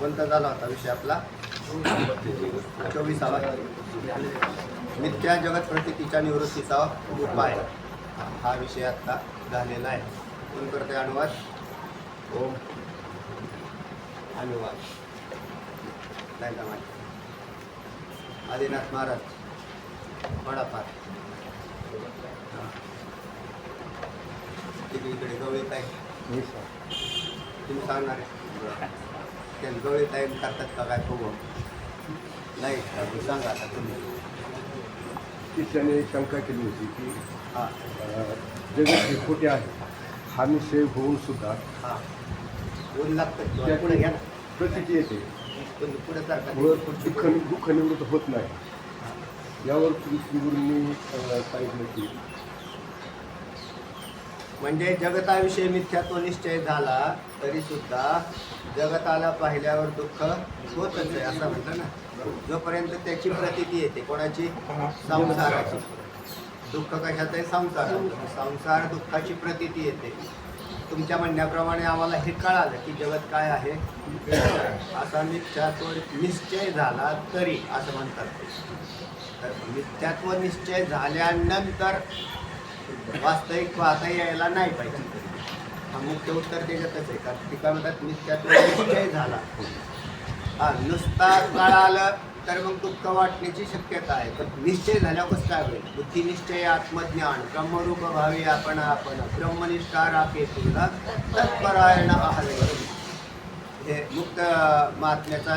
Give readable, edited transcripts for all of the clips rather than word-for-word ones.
कोणता झाला होता विषय आपला 24वा मिथ्या जगत प्रतीतीच्या निवृत्तीचा उपाय हा विषय आता झालेला आहे. कोण करते अनुवाद? ओम अनुवाद नाही का माहिती आदिनाथ महाराज वडापार इकडे गवळीत आहे तुम्ही सांगणार आहे त्या गवळीत आहे करतात का काय बघू नाही सांगा आता तुम्ही. त्याने शंका केली होती की हां जगत हे खोटे आहे हा निश्चय होऊन सुद्धा हां ऊन लागतं पुढे घ्या ना प्रतीती येते तुम्ही पुढे सारखा दुःख निवृत्त होत नाही. यावर गुरूंनी सांगितलं की म्हणजे जगताविषयी मिथ्यात्व निश्चय झाला तरी सुद्धा जगताला पाहिल्यावर दुःख होतच आहे असं म्हटलं ना. जोपर्यंत त्याची प्रतीती येते कोणाची? संसाराची. दुःख कशाचं आहे? संसार दुःखाची प्रतीती येते. तुमच्या म्हणण्याप्रमाणे आम्हाला हे कळालं की जगत काय आहे असा मिथ्यात्व निश्चय झाला तरी असं म्हणतात. तर मिथ्यात्व निश्चय झाल्यानंतर वास्तविक पाहता यायला नाही पाहिजे. हा मुख्य उत्तर त्याच्यातच आहे. कारण ती काय म्हणतात मिथ्यात्व निश्चय झाला हा नुसता कळालं तर मग दुःख वाटण्याची शक्यता आहे. पण निश्चय झाल्यावर कसं काय होईल? बुद्धी निश्चय आत्मज्ञान ब्रह्मरूप भावी आपण ब्रह्मनिष्ठा राखे तुला तत्परायण आहारे हे मुक्त महात्म्याचा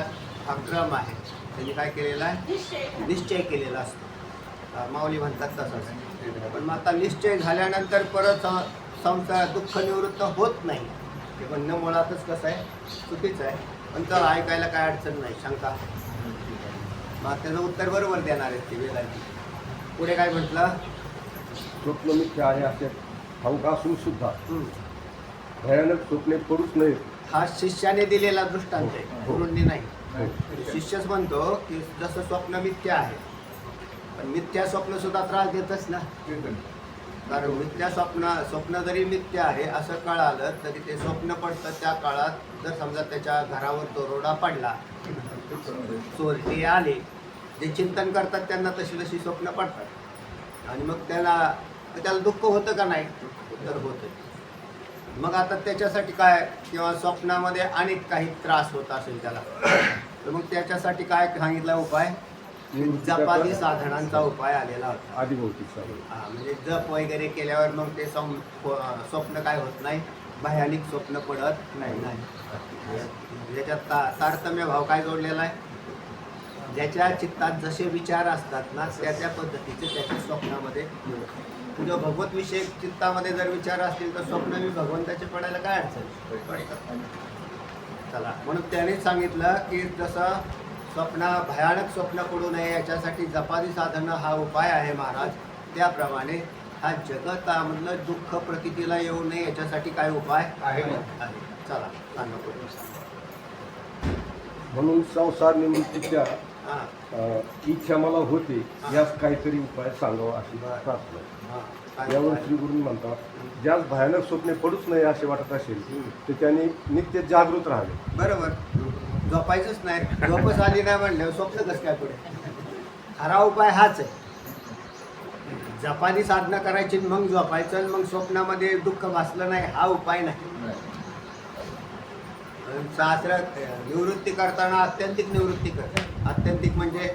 हा क्रम आहे. त्यांनी काय केलेला आहे? निश्चय केलेला असतो. माऊली म्हणतात तसंच. पण मग आता निश्चय झाल्यानंतर परत संसार दुःख निवृत्त होत नाही हे म्हणणं मुळातच कसं आहे? चुकीचं आहे. पण तर ऐकायला काय अडचण नाही. शंका मग त्याचं उत्तर बरोबर देणार आहेत ते वेदांती. पुढे काय म्हटलं? स्वप्न मिथ्या आहे असे ठाऊक असून सुद्धा भयानक स्वप्ने पडूच नये हा शिष्याने दिलेला दृष्टांत आहे, गुरूंनी नाही. शिष्यच म्हणतो की जसं स्वप्न मिथ्या आहे पण मिथ्या स्वप्न सुद्धा त्रास देतच ना. कारण मिथ्या स्वप्न जरी मिथ्या आहे असं कळालं तरी ते स्वप्न पडतं. त्या काळात जर समजा त्याच्या घरावर दरोडा पडला चोरटे आले जे चिंतन करतात त्यांना तशी तशी स्वप्न पडतात आणि मग त्याला दुःख होतं का नाही? तर होतं. मग आता त्याच्यासाठी काय किंवा स्वप्नामध्ये अनेक काही त्रास होत असेल त्याला तर मग त्याच्यासाठी काय सांगितला उपाय? जपादी साधनांचा उपाय आलेला होता. आदिभौतिक म्हणजे जप वगैरे केल्यावर मग ते स्वप्न काय होत नाही, भयानिक स्वप्न पडत नाही. ज्याच्यात तारतम्य भाव काय जोडलेला आहे? ज्याच्या चित्तात जसे विचार असतात ना त्या पद्धतीचे त्याच्या स्वप्नामध्ये तुझ्या भगवत विषयक चित्तामध्ये जर विचार असतील तर स्वप्न मी भगवंताचे पडायला काय अडचण पडतात. चला म्हणून त्यानेच सांगितलं की जसं भयानक स्वप्न पडू नये याच्यासाठी जपादी साधनं हा उपाय आहे महाराज. त्याप्रमाणे हा जगतामधलं दुःख प्रतीतीला येऊ नये याच्यासाठी काय उपाय आहे? चला सांगा पुढे. म्हणून संसार निवृत्तीच्या इच्छा मला होते यास काहीतरी उपाय सांगावा अशी प्रार्थना. यावर श्री गुरु म्हणतात ज्यास भयानक स्वप्ने पडूच नये असे वाटत असेल तर त्यांनी नित्य जागृत राहावे. बरोबर. झोपायचंच नाही. झोपच आली नाही म्हणल्यावर स्वप्न कसं काय पुढे? खरा उपाय हाच आहे. जपानी साधना करायची मग झोपायचं मग स्वप्नामध्ये दुःख भासलं नाही हा उपाय नाही. शास्त्रात निवृत्ती करताना आत्यंतिक निवृत्ती करतात. आत्यंतिक म्हणजे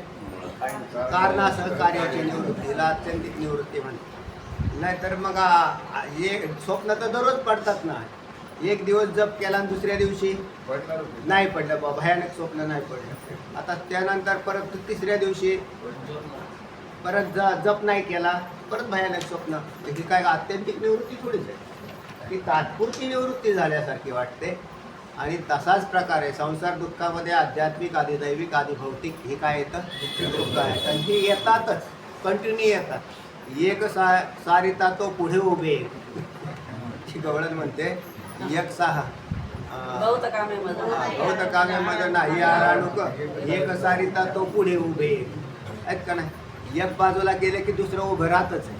कारणासह कार्याची निवृत्तीला आत्यंतिक निवृत्ती म्हणतात. नाहीतर मग हे स्वप्न तर दररोज पडतात ना. एक दिवस जप केला आणि दुसऱ्या दिवशी नाही पडलं बाबा, भयानक स्वप्न नाही पडलं. आता त्यानंतर परत तिसऱ्या दिवशी परत जप नाही केला परत भयानक स्वप्न. ही काय आत्यंतिक निवृत्ती थोडीच आहे. ती तात्पुरती निवृत्ती झाल्यासारखी वाटते. आणि तसाच प्रकारे संसार दुःखामध्ये आध्यात्मिक आधी दैविक आधी भौतिक हे काय येतं? दुःख आहे. आणि हे येतातच, कंटिन्यू येतात. एक सारिता तो पुढे उभे गवळण म्हणते एक सहा बहुत कामे मध्ये नाही आराणुक एक सारिता तो पुढे उभे आहेत का नाही? एक बाजूला गेले की दुसरं उभं राहतच आहे.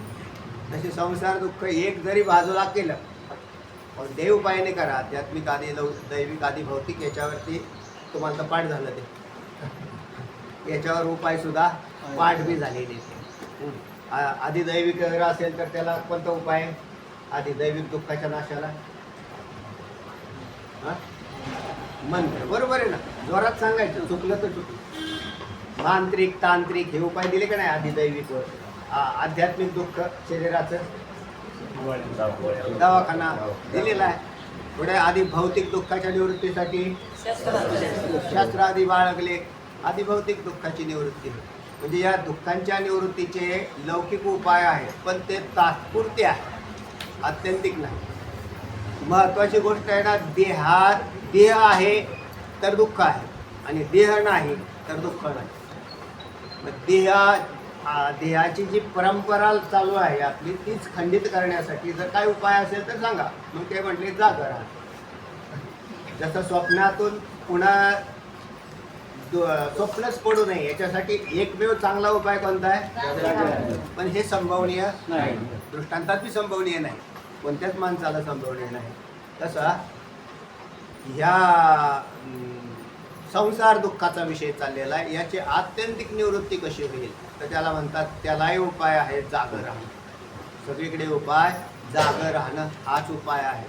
तसे संसार दुःख एक जरी बाजूला केलं देव उपायाने करा. आध्यात्मिक आधी दैविक आधी भौतिक याच्यावरती तुम्हाला तर पाठ झालं ते. याच्यावर उपाय सुद्धा पाठ बी झालेले ते. आधिदैविक जर असेल तर त्याला कोणता उपाय आहे? आधिदैविक दुःखाच्या नाशाला हा? मंत्र. बरोबर आहे ना, जोरात सांगायचं, चुकलं तर चुकलं. मांत्रिक तांत्रिक हे उपाय दिले का नाही आधिदैविक? आध्यात्मिक दुःख शरीराचं दवाखाना दिलेला आहे. पुढे आधी भौतिक दुःखाच्या निवृत्तीसाठी शास्त्र आधी बाळगले. आधी भौतिक दुःखाची निवृत्ती, म्हणजे या दुःखांच्या निवृत्तीचे लौकिक उपाय आहेत, पण ते तात्पुरते आहे, आत्यंतिक नाही. महत्वाची गोष्ट आहे ना, देह आहे तर दुःख आहे आणि देह नाही तर दुःख नाही. मग देहाची जी परंपरा चालू आहे आपली, तीच खंडित करण्यासाठी जर काय उपाय असेल तर सांगा. मग ते म्हटले जागा राहा. जसं स्वप्नातून पुन्हा स्वप्नच पडू नये याच्यासाठी एकमेव चांगला उपाय कोणता आहे? पण हे संभवनीय नाही, दृष्टांतात बी संभवनीय नाही, कोणत्याच माणसाला संभवनीय नाही. तसा ह्या संसार दुःखाचा विषय चाललेला आहे. याची आत्यंतिक निवृत्ती कशी होईल तर त्याला म्हणतात, त्यालाही उपाय आहे जागं राहणं. सगळीकडे उपाय जागं राहणं हाच उपाय आहे.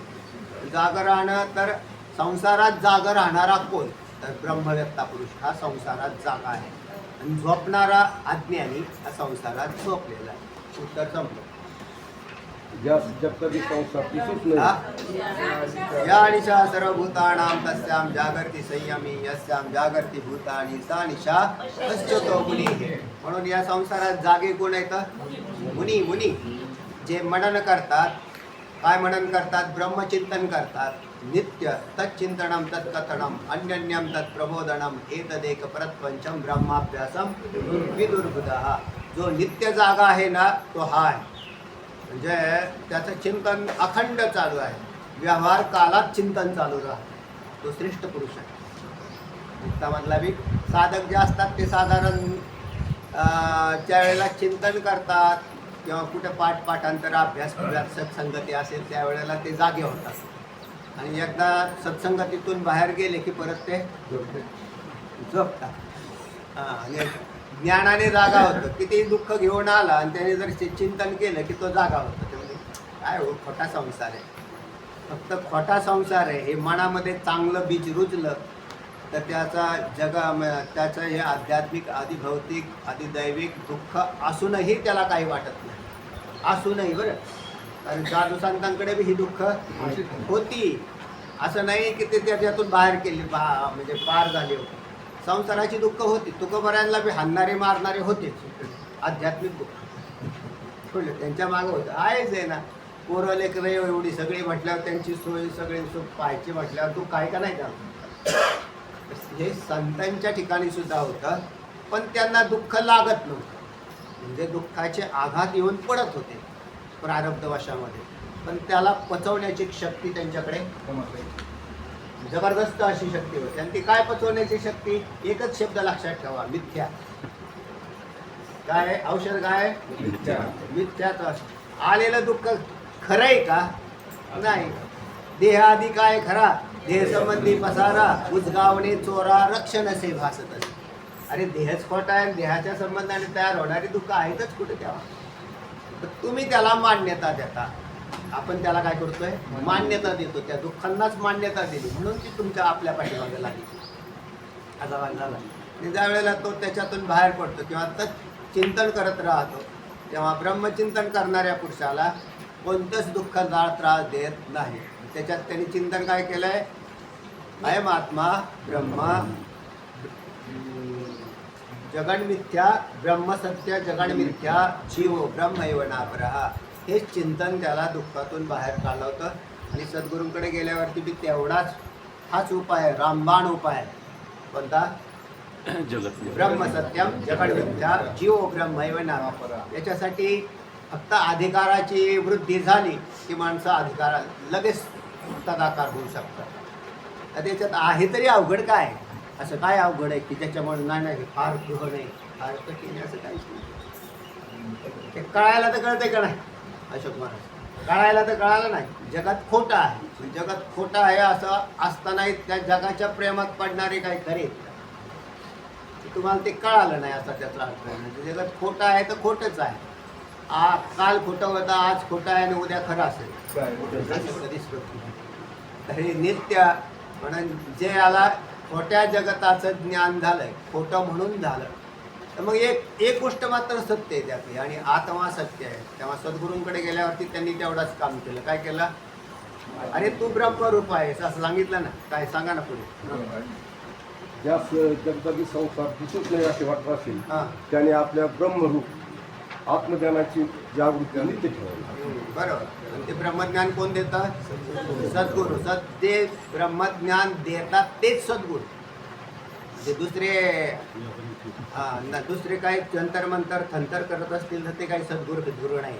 जागं राहणं तर संसारात जागं राहणारा कोण तर ब्रह्मव्यक्ता पुरुष हा संसारात जागा आहे, आणि झोपणारा अज्ञानी हा संसारात झोपलेला आहे. उत्तर संपलं. जब कधी संसार दिसूच नाही. या निशा सर्वभूतानां तस्यां जागर्ति संयमी यस्यां जागर्ति भूतानि सा निशा तस्यतो मुनी. म्हणून या संसारात जागे कोण आहेत? मुनी. मुनी जे मनन करतात. काय मनन करतात? ब्रह्मचिंतन करतात. नित्य तच्चिंतनम तत्कथनम अन्यन्यम तत्प्रबोधनम एतदेक परत्पंचम ब्रह्माभ्यासम विदुर्बुधः. जो नित्य जागा आहे ना तो हा आहे, म्हणजे त्याचं चिंतन अखंड चालू आहे. व्यवहार कालात चिंतन चालू राहतं. तो श्रेष्ठ पुरुष आहे. त्यामधला बी साधक जे असतात ते साधारण ज्यावेळेला चिंतन करतात किंवा कुठे पाठांतर अभ्यास सत्संगती असेल त्यावेळेला ते जागे होतात, आणि एकदा सत्संगतीतून बाहेर गेले की परत ते झोपतात. आणि ज्ञानाने जागा होतं. किती दुःख घेऊन आला आणि त्याने जर चिंतन केलं की तो जागा होतो. ते म्हणजे काय हो, खोटा संसार आहे, फक्त खोटा संसार आहे. हे मनामध्ये चांगलं बीज रुजलं तर त्याचं हे आध्यात्मिक आधिभौतिक आधिदैविक दुःख असूनही त्याला काही वाटत नाही. असूनही बरं, कारण साधू संतांकडे बी ही दुःख होती. असं नाही की ते त्याच्यातून बाहेर केली म्हणजे पार झाले होते. संसाराची दुःख होती. तुकोबऱ्यांना बी हाणणारे मारणारे होतेच. आध्यात्मिक दुःख त्यांच्या मागं होतं. आहेच आहे ना, पोरं लेकरं एवढी सगळी म्हटल्यावर त्यांची सोय सगळी पाहायची म्हटल्यावर तू काय का नाही का. हे संतांच्या ठिकाणी सुद्धा होतं, पण त्यांना दुःख लागत नव्हतं. म्हणजे दुःखाचे आघात येऊन पडत होते प्रारब्धवशामध्ये, पण त्याला पचवण्याची शक्ती त्यांच्याकडे जबरदस्त अशी शक्ती होती. आणि ती काय पचवण्याची शक्ती? एकच शब्द लक्षात ठेवा, मिथ्या. काय औषध? काय? मिथ्याचं. आलेलं दुःख खरं आहे का? नाही. देह आधी काय खरा? देह संबंधी पसारा उजगावणे चोरा रक्षण असे भासत असे. अरे देहच खोटा आहे, देहाच्या संबंधाने तयार होणारी दुःख आहेतच कुठे तेव्हा. तर तुम्ही त्याला मान्यता देता. आपण त्याला काय करतोय? मान्यता देतो. त्या दुःखांनाच मान्यता दिली म्हणून ती तुमच्या आपल्या पाठीमागे लागली. असा वाटला. आणि ज्या वेळेला तो त्याच्यातून बाहेर पडतो किंवा चिंतन करत राहतो, तेव्हा ब्रह्मचिंतन करणाऱ्या पुरुषाला कोणतंच दुःख त्रास देत नाही. त्याच्यात त्यांनी चिंतन काय केलंय? अयम आत्मा ब्रह्मा जगन मिथ्या ब्रह्म सत्य जगन मिथ्या जीव ब्रह्मैव नापरः. हेच चिंतन त्याला दुःखातून बाहेर काढवतं. आणि सद्गुरूंकडे गेल्यावरती बी तेवढाच हाच उपाय, रामबाण उपाय. कोणता? ब्रह्म सत्यम जगन मिथ्या जीव ब्रह्मैव नापरः. याच्यासाठी फक्त अधिकाराची वृद्धी झाली की माणसं अधिकारा लगेच तदाकार होऊ शकतात. त्याच्यात आहे तरी अवघड काय? असं काय अवघड आहे की ज्याच्यामुळे नाही फार गृह नाही, फार कठीण असं काहीच नाही. ते कळायला तर कळतंय का नाही? अशोक महाराज कळायला तर कळालं नाही. जगात खोटं आहे, जगात खोटं आहे असं असतानाही त्या जगाच्या प्रेमात पडणारे काही खरे तुम्हाला ते कळालं नाही असा त्याचा अर्थ आहे. म्हणजे जगात खोटं आहे तर खोटंच आहे. काल खोटं होतं, आज खोटं आहे आणि उद्या खरं असेल असं कधीच होत नाही. तर हे नित्य म्हणून जे याला खोट्या जगताचं ज्ञान झालंय, खोटं म्हणून झालं, तर मग एक गोष्ट मात्र सत्य आहे त्यातली आणि आत्मा सत्य आहे. तेव्हा सद्गुरूंकडे गेल्यावरती त्यांनी तेवढाच काम केलं. काय केलं? अरे तू ब्रह्मरूप आहेस असं सांगितलं ना. काय सांगा ना पुढे. ज्यास जगजागी संसार दिसत नाही असे वाटत असेल हां त्याने आपल्या ब्रह्मरूप आत्मज्ञानाची जागृती नित्य ठेवावी. बरोबर. आणि ते ब्रह्मज्ञान कोण देतं? सद्गुरू. ते ब्रह्मज्ञान देतात तेच सद्गुरू. जे दुसरे काही जंतर मंतर थंतर करत असतील तर ते काही सद्गुरू नाही.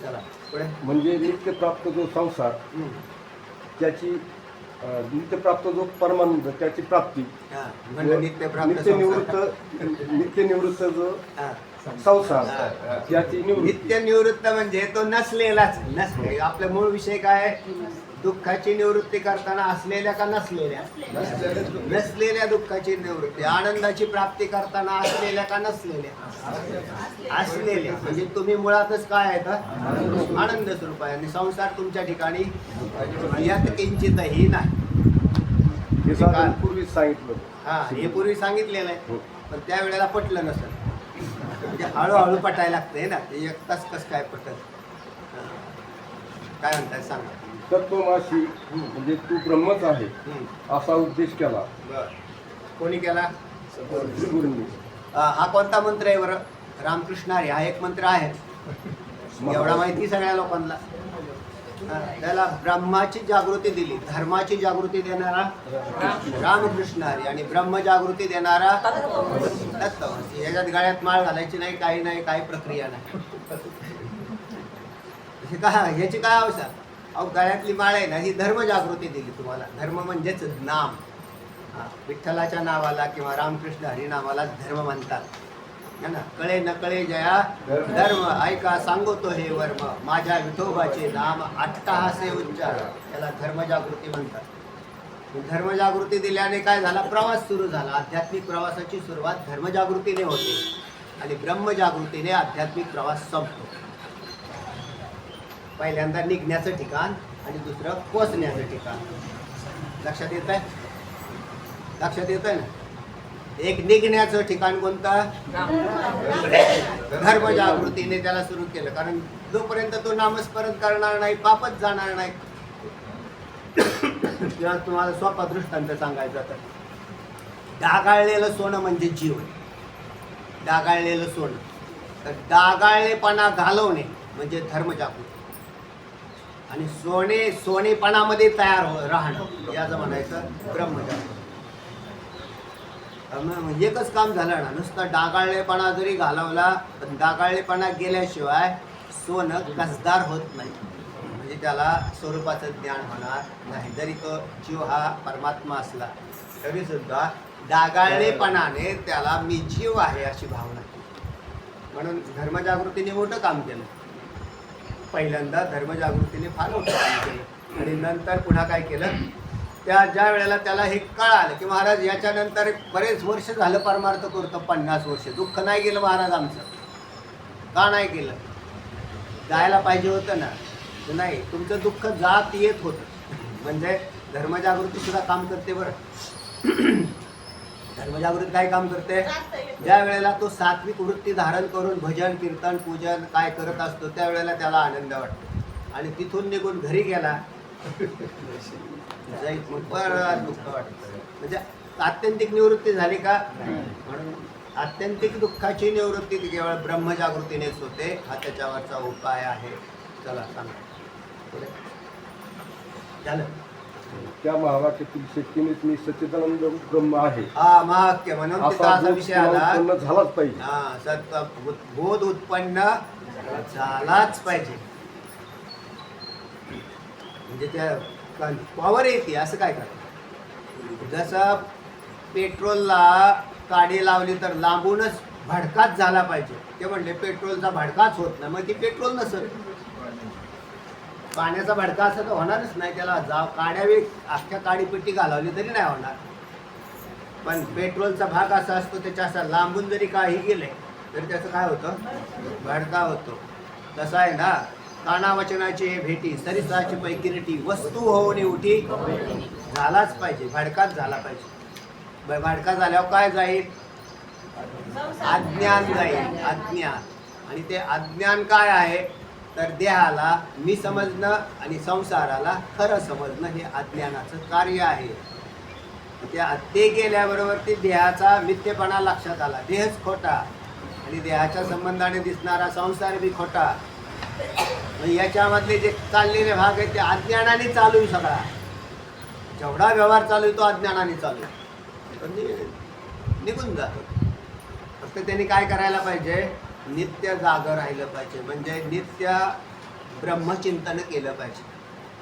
चला पुढे. म्हणजे नित्यप्राप्त जो संसार त्याची नित्यप्राप्त जो परमानंद त्याची प्राप्ती म्हणजे नित्यनिवृत्त जो संसार त्याची निवृत्ती. नित्य निवृत्त म्हणजे तो नसलेलाच नसले. आपला मूळ विषय काय आहे? दुःखाची निवृत्ती करताना असलेल्या का नसलेल्या? नसलेल्या दुःखाची निवृत्ती. आनंदाची प्राप्ती करताना असलेल्या का नसलेल्या? असलेल्या. म्हणजे तुम्ही मुळातच काय आहे का? आनंद स्वरूप आहे आणि संसार तुमच्या ठिकाणी यात किंचितही नाही. हे साधारण पूर्वीच सांगितलं. हा हे पूर्वी सांगितलेलं आहे पण त्यावेळेला पटलं नसेल. म्हणजे हळूहळू पटायला लागतंय ना. ते एक तास कसं काय पटत? काय म्हणताय सांगा. तत्वमाशी म्हणजे तू ब्रह्मच आहे असा उपदेश केला. कोणी केला? श्रीगुरूंनी. हा कोणता मंत्र आहे बरं? रामकृष्ण हरी हा एक मंत्र आहे. एवढा माहिती सगळ्या लोकांना. त्याला ब्रह्माची जागृती दिली, धर्माची जागृती देणारा रामकृष्ण हरी आणि ब्रह्म जागृती देणारा दत्तवंशी. याच्यात गळ्यात माळ घालायची नाही, काही नाही, काही प्रक्रिया नाही. ह्याची काय आवश्यक? अहो गळ्यातली माळ आहे ना ही धर्म जागृती दिली तुम्हाला. धर्म म्हणजेच नाम. विठ्ठलाच्या नावाला किंवा रामकृष्ण हरिनामाला धर्म म्हणतात है ना. कळे न कळे जया धर्म ऐका सांगतो हे वर्म माझ्या विठोबाचे नाम अट्टहासे उच्चार. याला धर्मजागृती म्हणतात. धर्मजागृती दिल्याने काय झाला? प्रवास सुरू झाला. आध्यात्मिक प्रवासाची सुरुवात धर्मजागृतीने होते आणि ब्रह्मजागृतीने आध्यात्मिक प्रवास संपतो. पहिल्यांदा निघण्याचं ठिकाण आणि दुसरं पोचण्याचं ठिकाण. लक्षात येत आहे? लक्षात येत आहे ना. एक निघण्याचं ठिकाण कोणतं? धर्मजागृतीने त्याला सुरू केलं. कारण जोपर्यंत तो नामस्मरण करणार नाही पापच जाणार नाही. किंवा तुम्हाला सोपा दृष्टांत सांगायचा तर डागाळलेलं सोनं म्हणजे जीवन. डागाळलेलं सोनं. तर डागाळलेपणा घालवणे म्हणजे धर्मजागृती आणि सोनेपणामध्ये तयार राहणं याचं म्हणायचं ब्रह्मजागृती. एकच काम झालं ना. नुसतं डागाळलेपणा जरी घालवला पण डागाळलेपणा गेल्याशिवाय सोनं कसदार होत नाही. म्हणजे त्याला स्वरूपाचं ज्ञान होणार नाही. जरी तो जीव हा परमात्मा असला तरी सुद्धा डागाळलेपणाने त्याला मी जीव आहे अशी भावना. म्हणून धर्मजागृतीने मोठं काम केलं. पहिल्यांदा धर्मजागृतीने फार मोठं काम केलं आणि नंतर पुन्हा काय केलं? ज्या वेळेला त्याला हे कळालं की महाराज याच्यानंतर बरेच वर्ष झालं परमार्थ करतो, 50 वर्ष दुःख नाही गेलं महाराज आमचं. का नाही गेलं? जायला पाहिजे होतं ना. नाही, तुमचं दुःख जात येत होतं. म्हणजे धर्मजागृती सुद्धा काम करते बरं. धर्मजागृती काय काम करते? ज्या वेळेला तो सात्विक वृत्ती धारण करून भजन कीर्तन पूजन काय करत असतो त्यावेळेला त्याला आनंद वाटतो आणि तिथून निघून घरी गेला मग परत दुःख वाटतं. म्हणजे आत्यंतिक निवृत्ती झाली का? म्हणून आत्यंतिक दुःखाची निवृत्ती केवळ ब्रह्मजागृतीनेच होते. हा त्याच्यावरचा उपाय आहे. चला सांगा पुढे. झालं. त्या महावाक्यातील शक्तीनेच मी सच्चिदानंद ब्रह्म आहे. हा महावाक्य म्हणून तिथं असा विषय आला. झालाच पाहिजे. हा सत्य बोध उत्पन्न झालाच पाहिजे. म्हणजे त्या पॉवर येते असं काय करायचं? जसं पेट्रोलला काडी लावली तर लांबूनच भडकाच झाला पाहिजे. ते म्हणले पेट्रोलचा भडकाच होत नाही मग ती पेट्रोल नसत. पाण्याचा भडका असं तर होणारच नाही, त्याला काड्यावी अख्ख्या काडीपेटी घालवली तरी नाही होणार. पण पेट्रोलचा भाग असा असतो, त्याच्या असा लांबून जरी काही गेले तरी त्याचं काय होतं, भडका होतो. तसं आहे ना, कानावचनाची भेटी सरिसाची पैकिरटी, वस्तू होऊन उठी झालाच पाहिजे, भडकाच झाला पाहिजे. भडका झाल्यावर काय जाईल, अज्ञान जाईल, अज्ञान. आणि ते अज्ञान काय आहे, तर देहाला मी समजणं आणि संसाराला खरं समजणं हे अज्ञानाचं कार्य आहे. ते गेल्याबरोबर ते देहाचा मिथ्यपणा लक्षात आला, देहच खोटा आणि देहाच्या संबंधाने दिसणारा संसार बी खोटा. याच्यामधले जे चाललेले भाग आहेत ते अज्ञानाने चालू आहे. सगळा जेवढा व्यवहार चालू आहे तो अज्ञानाने चालू आहे, पण निघून जातो. फक्त त्यांनी काय करायला पाहिजे, नित्य जागं राहिलं पाहिजे, म्हणजे नित्य ब्रह्मचिंतन केलं पाहिजे.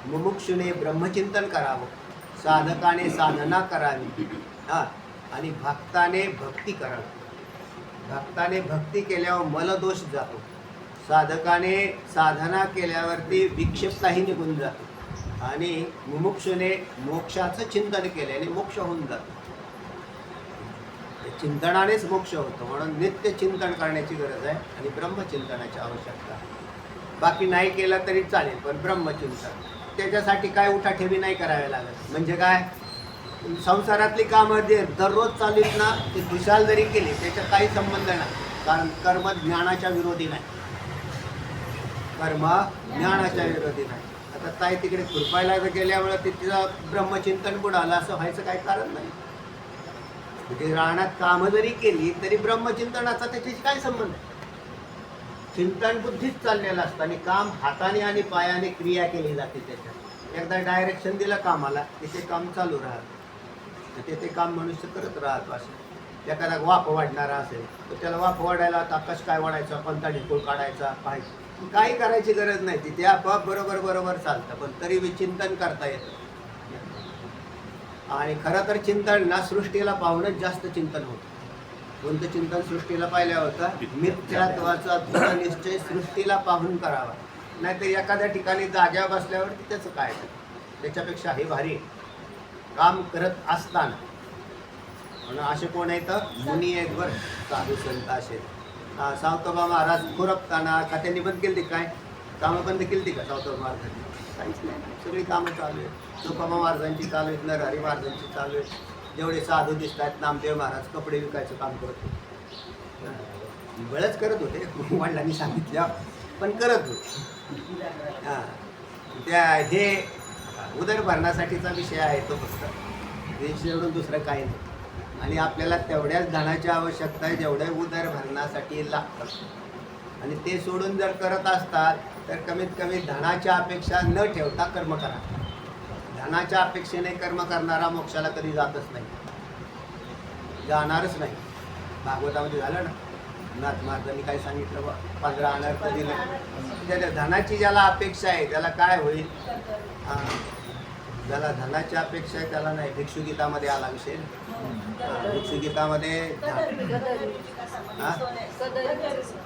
मुमुक्षुने ब्रह्मचिंतन करावं, साधकाने साधना करावी, आणि भक्ताने भक्ती करावी. भक्ताने भक्ती केल्यावर मलदोष जातो, साधकाने साधना केल्यावरती विक्षिप्तही निघून जातो, आणि मुमुक्षुने मोक्षाचं चिंतन केल्याने मोक्ष होऊन जातो. चिंतनानेच मोक्ष होतो, म्हणून नित्य चिंतन करण्याची गरज आहे आणि ब्रह्मचिंतनाची आवश्यकता आहे. बाकी नाही केलं तरी चालेल, पण ब्रह्मचिंतन त्याच्यासाठी काय उठाठेवी नाही करावी लागत. म्हणजे काय, संसारातली कामं जे दररोज चाललीत ना, ती खुशाल जरी केली त्याचा काही संबंध नाही, कारण कर्म ज्ञानाच्या विरोधी नाही, कर्म ज्ञानाच्या विरोधी नाही. आता ताई तिकडे खुरपायला गेल्यामुळे तिचं ब्रह्मचिंतन बुडालं असं व्हायचं काही कारण नाही. म्हणजे रानात कामं जरी केली तरी ब्रह्मचिंतनाचा त्याच्याशी काय संबंध आहे. चिंतन बुद्धीच चाललेलं असतं आणि काम हाताने आणि पायाने क्रिया केली जाते. त्याच्यात एकदा डायरेक्शन दिलं कामाला की ते काम चालू राहतं, ते काम मनुष्य करत राहतो. असं एखादा वाफ वाढणारा असेल तर त्याला वाफ वाढायला आता कश काय वाढायचा, कोणता ढिकोळ काढायचा, पाहायचं, काही करायची गरज नाही. ती आपोआप बरोबर चालतं, पण तरी बी चिंतन करता येतं. आणि खरं तर चिंतन ना सृष्टीला पाहूनच जास्त चिंतन होतं. कोणतं चिंतन सृष्टीला पाहिलं होतं, मिथ्यात्वाचा दृढ निश्चय सृष्टीला पाहून करावा. नाहीतर एखाद्या ठिकाणी जाग्या बसल्यावर त्याचं काय, त्याच्यापेक्षा हे भारी काम करत असताना. म्हणून असे कोण आहेत, मुनी आहेत बरं, साधू संत असे. सावतोबा महाराज खुरपताना का त्यांनी बंद केली काय, कामं बंद केली का सावतोबा महाराजांनी? काहीच नाही, सगळी कामं चालू आहेत. तुकोबा महाराजांची चालू आहेत, नरहरी महाराजांची चालू आहेत. जेवढे साधू दिसत आहेत, नामदेव महाराज कपडे विकायचं काम करत होते, बळच करत होते, वडिलांनी सांगितलं पण करत होते. त्या हे उदरभरणासाठीचा विषय आहे तो, फक्त देश एवढून दुसरं काही नाही. आणि आपल्याला तेवढ्याच धनाची आवश्यकता आहे जेवढ्या उदरभरणासाठी लागतात. आणि ते सोडून जर करत असतात तर कमीत कमी धनाच्या अपेक्षा न ठेवता कर्म करा. धनाच्या अपेक्षेने कर्म करणारा मोक्षाला कधी जातच नाही, जाणारच नाही. भागवतामध्ये झालं ना, नाथ महाराजांनी काय सांगितलं, 15 अनर्थ दिले. धनाची ज्याला अपेक्षा आहे त्याला काय होईल, ज्याला धनाची अपेक्षा आहे त्याला नाही. भिक्षुगीतामध्ये आला विषय, भिक्षुगीतामध्ये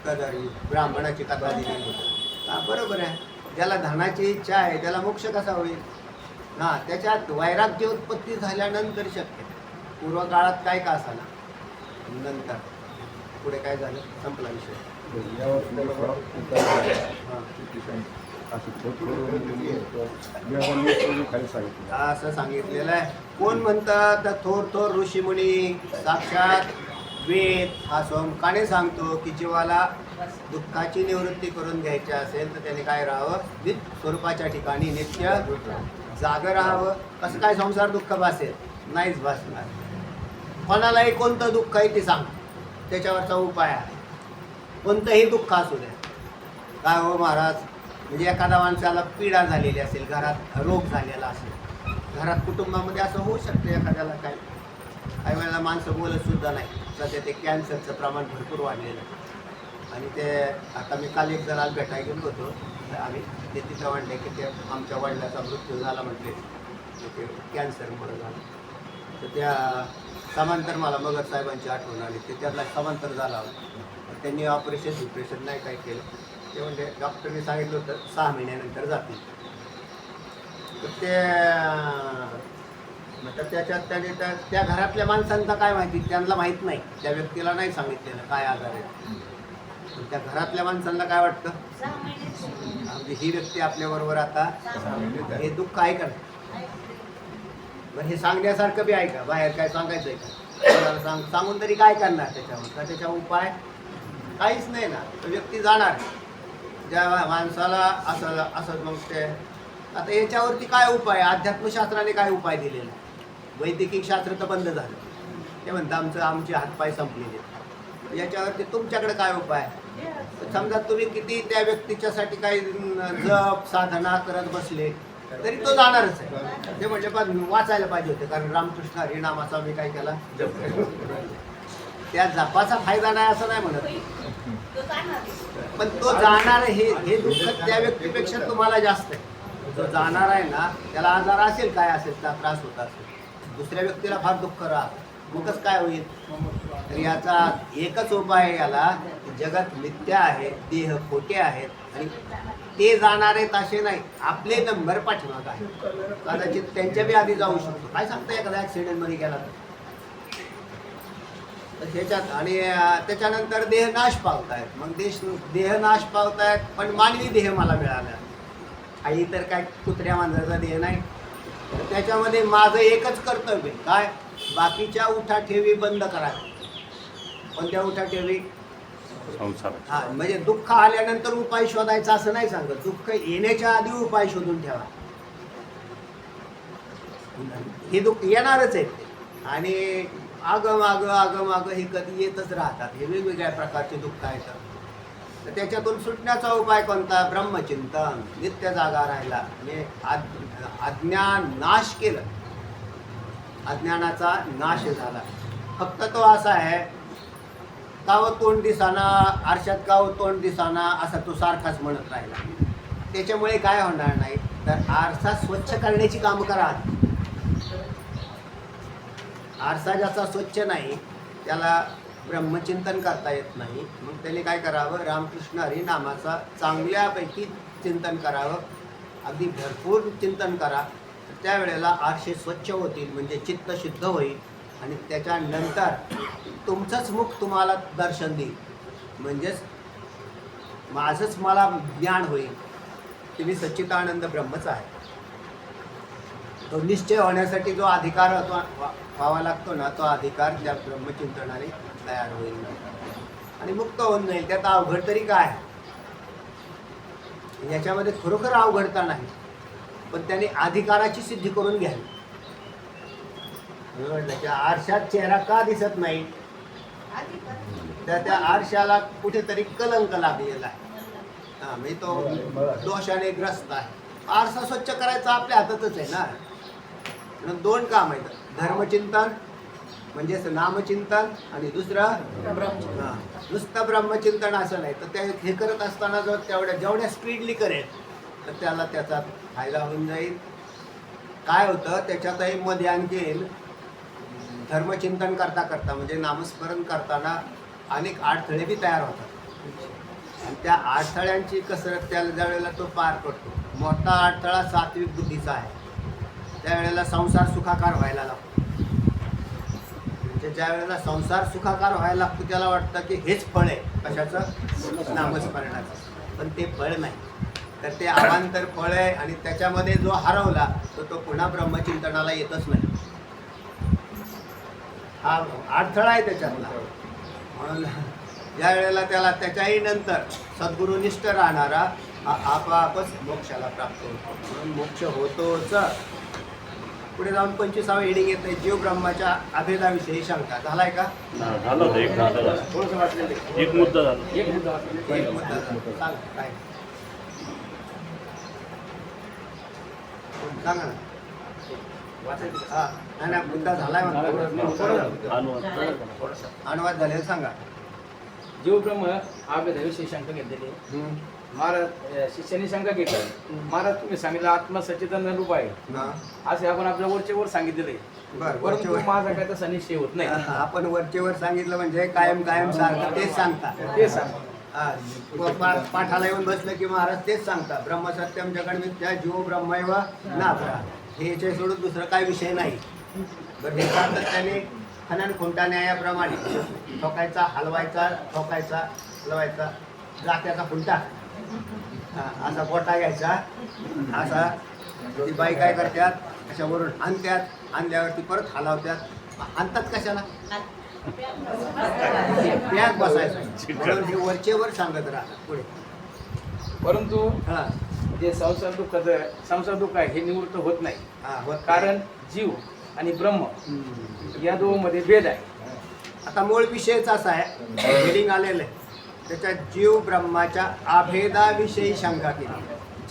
कदरी ब्राह्मणाची कथा दिली होती. बरोबर आहे, ज्याला धनाची इच्छा आहे त्याला मोक्ष कसा होईल. त्याच्यात वैराग्य उत्पत्ती झाल्यानंतर शक्य. पूर्व काळात काय का असाना, नंतर पुढे काय झालं, संपला विषय. असं सांगितलेलं आहे. कोण म्हणतात, थोर थोर ऋषीमुनी साक्षात वेद हा सोमकाने सांगतो की जीवाला दुःखाची निवृत्ती करून घ्यायची असेल तर त्याने काय राहावं, स्वरूपाच्या ठिकाणी नित्य जागं राहावं. कसं काय संसार दुःख भासेल, नाहीच भासणार. कोणालाही कोणतं दुःख आहे ते सांग, त्याच्यावरचा उपाय आहे. कोणतंही दुःख असू द्या. काय हो महाराज, म्हणजे एखाद्या माणसाला पीडा झालेली असेल, घरात रोग झालेला असेल, घरात कुटुंबामध्ये असं होऊ शकतं. एखाद्याला काही वेळेला माणसं बोलत सुद्धा नाही. सध्या ते कॅन्सरचं प्रमाण भरपूर वाढलेलं आहे. आणि ते आता मी काल एक जणाला भेटायला गेलो होतो, आम्ही ते तिथं म्हणले की ते आमच्या वडिलाचा मृत्यू झाला, म्हटले ते कॅन्सरमुळे झालं. तर त्या समांतर मला मगर साहेबांची आठवण आली. ते त्यातला समांतर झाला होता. त्यांनी ऑपरेशन नाही काय केलं. ते म्हणजे डॉक्टरने सांगितलं होतं 6 महिन्यानंतर जातील. तर ते तर त्याच्यात त्या घरातल्या माणसांचा काय माहिती, त्यांना माहीत नाही, त्या व्यक्तीला नाही सांगितलेलं काय आजार आहे. पण त्या घरातल्या माणसांना काय वाटतं, म्हणजे ही व्यक्ती आपल्याबरोबर आता हे दुःख आहे का. बरं हे सांगण्यासारखं बी आहे का, बाहेर काय सांगायचं आहे का, कोणाला सांगून तरी काय करणार त्याच्यावर, का त्याच्या उपाय काहीच नाही ना. तो व्यक्ती जाणार ज्या माणसाला असं असं. मग ते आता याच्यावरती काय उपाय, अध्यात्मशास्त्राने काय उपाय दिलेला. वैद्यकीय शास्त्र तर बंद झालं, ते म्हणतं आमचे हातपाय संपलेले. याच्यावरती तुमच्याकडे काय उपाय. समजा तुम्ही किती त्या व्यक्तीच्यासाठी काही जप साधना करत बसले तरी तो जाणारच आहे. ते म्हणजे पण वाचायला पाहिजे होते, कारण रामकृष्ण हरिनामाचा मी काय केला जप केला. त्या जपाचा फायदा नाही असं नाही म्हणत, पण तो जाणार हे दुःख त्या व्यक्तीपेक्षा तुम्हाला जास्त आहे. जो जाणार आहे ना त्याला आजार असेल, काय असेल, त्याला त्रास होत असेल, दुसऱ्या व्यक्तीला फार दुःख राहत, मगच काय होईल. तर याचा एकच उपाय आहे याला, जगत मिथ्या आहे, देह खोटे आहेत आणि ते जाणार आहेत असे नाही, आपले नंबर पाठीमाग आहे. कदाचित त्यांच्या बी आधी जाऊ शकतो, काय सांगता एखादा ॲक्सिडेंटमध्ये गेला तर त्याच्यात. आणि त्याच्यानंतर देह नाश पावतायत, मग देह नाश पावतायत, पण मानवी देह मला मिळाला. काही तर काय कुत्र्या मांजराचा देह नाही. तर त्याच्यामध्ये माझं एकच कर्तव्य काय, बाकीच्या उठाठेवी बंद करा. कोणत्या उठाठेवी, संसार. हा म्हणजे दुःख आल्यानंतर उपाय शोधायचा असं नाही सांगत, दुःख येण्याच्या आधी उपाय शोधून ठेवा. हे दुःख येणारच आहे ते, आणि आगम हे कधी येतच राहतात. हे वेगवेगळ्या प्रकारचे दुःख आहेत. तर त्याच्यातून सुटण्याचा उपाय कोणता, ब्रह्मचिंतन, नित्य जागा राहिला, म्हणजे अज्ञान नाश केलं, अज्ञानाचा नाश झाला. फक्त तो असा आहे, काव तोंड दिसाना आरशात, काव तोंड दिसाना असा तो सारखाच म्हणत राहिला. त्याच्यामुळे काय होणार नाही, तर आरसा स्वच्छ करण्याची कामं करा. आरसा ज्याचा स्वच्छ नाही त्याला ब्रह्मचिंतन करता येत नाही. मग त्याने काय करावं, रामकृष्ण हरी नामाचा चांगल्यापैकी चिंतन करावं, अगदी भरपूर चिंतन करा. त्यावेळेला आरसे स्वच्छ होतील, म्हणजे चित्त शुद्ध होईल, आणि त्याच्यानंतर तुमचंच मुख तुम्हाला दर्शन देईल, म्हणजेच माझंच मला ज्ञान होईल की मी सच्चिदानंद ब्रह्मच आहे. तो निश्चय होण्यासाठी जो अधिकार व्हावा लागतो ना, तो अधिकार त्या ब्रह्मचिंतनाने तयार होईल आणि मुक्त होऊन जाईल. त्यात अवघड तरी काय, याच्यामध्ये खरोखर अवघडता नाही, पण त्याने अधिकाराची सिद्धी करून घ्यावी. त्या आरशात चेहरा का दिसत नाही, त्या आरशाला कुठेतरी कलंक लागलेला आहे, म्हणजे तो दोषाने ग्रस्त आहे. आरसा स्वच्छ करायचा आपल्या हातातच आहे ना. म्हणून दोन काम आहेत, धर्मचिंतन म्हणजेच नामचिंतन, आणि दुसरं नुसतं ब्रह्मचिंतन असं नाही. तर ते हे करत असताना जर जेवढ्या स्पीडली करेल तर त्याला त्याचा फायदा होऊन जाईल. काय होतं त्याच्यातही मध्ये आणखी धर्मचिंतन करता करता, म्हणजे नामस्मरण करताना अनेक अडथळे बी तयार होतात, आणि त्या अडथळ्यांची कसरत त्याला ज्यावेळेला तो पार करतो. मोठा अडथळा सात्विक बुद्धीचा आहे, त्यावेळेला संसार सुखाकार व्हायला लागतो. म्हणजे ज्या वेळेला संसार सुखाकार व्हायला लागतो त्याला वाटतं की हेच फळ आहे कशाचं, नामस्मरणाचं, पण ते फळ नाही. तर ते अवांतर फळ आहे, आणि त्याच्यामध्ये जो हरवला तर तो पुन्हा ब्रह्मचिंतनाला येतच नाही. हा अडथळा आहे त्याच्यातला. म्हणून ज्या वेळेला त्याला त्याच्याही नंतर सद्गुरुनिष्ठ राहणारा आपोआपच मोक्षाला प्राप्त होतो. म्हणून मोक्ष होतोच. पुढे जाऊन 25वा हेडिंग येत आहे, जीव ब्रह्माच्या अभेदाविषयी शंका. झालाय का? झालं होतं, एक मुद्दा झाला. थोडंसं वाचलेलं आहे. एक मुद्दा झाला. एक मुद्दा सांग काय सांगा ना. हा नाही नाही, मुद्दा झालाय अनुवाद झालेला सांगा. जीव ब्रह्म हा भेदाविषयी शंका घेतलेली. महाराज शिष्याने शंका घेतली, महाराज तुम्ही सांगितलं आत्मा सच्चिदानंद रूप आहे, असे आपण आपल्या वरचे वर सांगितलेले, परंतु माझा काय तसा निश्चय होत नाही. आपण वरचे वर सांगितलं म्हणजे कायम कायम सारखं तेच सांगता. ते सांग पाठाला येऊन बसलं की महाराज तेच सांगतात ब्रह्मसत्यम जगन्मिथ्या जीव ब्रह्मैव नापरा. हे याच्या सोडून दुसरं काही विषय नाही. बरं हे सातत्याने खनन खुंटा न्यायाप्रमाणे ठोकायचा हलवायचा ठोकायचा हलवायचा जात्याचा खुंटा असा गोटा घ्यायचा असा. ती बाई काय करतात अशावरून आणतात आणल्यावरती परत हलवतात आणतात कशाला पॅक बसायचं म्हणून हे वरचे वर सांगत राहतात पुढे. परंतु हा जे संसार दुःख आहे हे निवृत्त होत नाही. होत कारण जीव आणि ब्रह्म या दोघांमध्ये भेद आहे. आता मूळ विषयच असा आहे हेडिंग आलेलं आहे त्याच्यात जीव ब्रह्माच्या अभेदाविषयी शंका केली.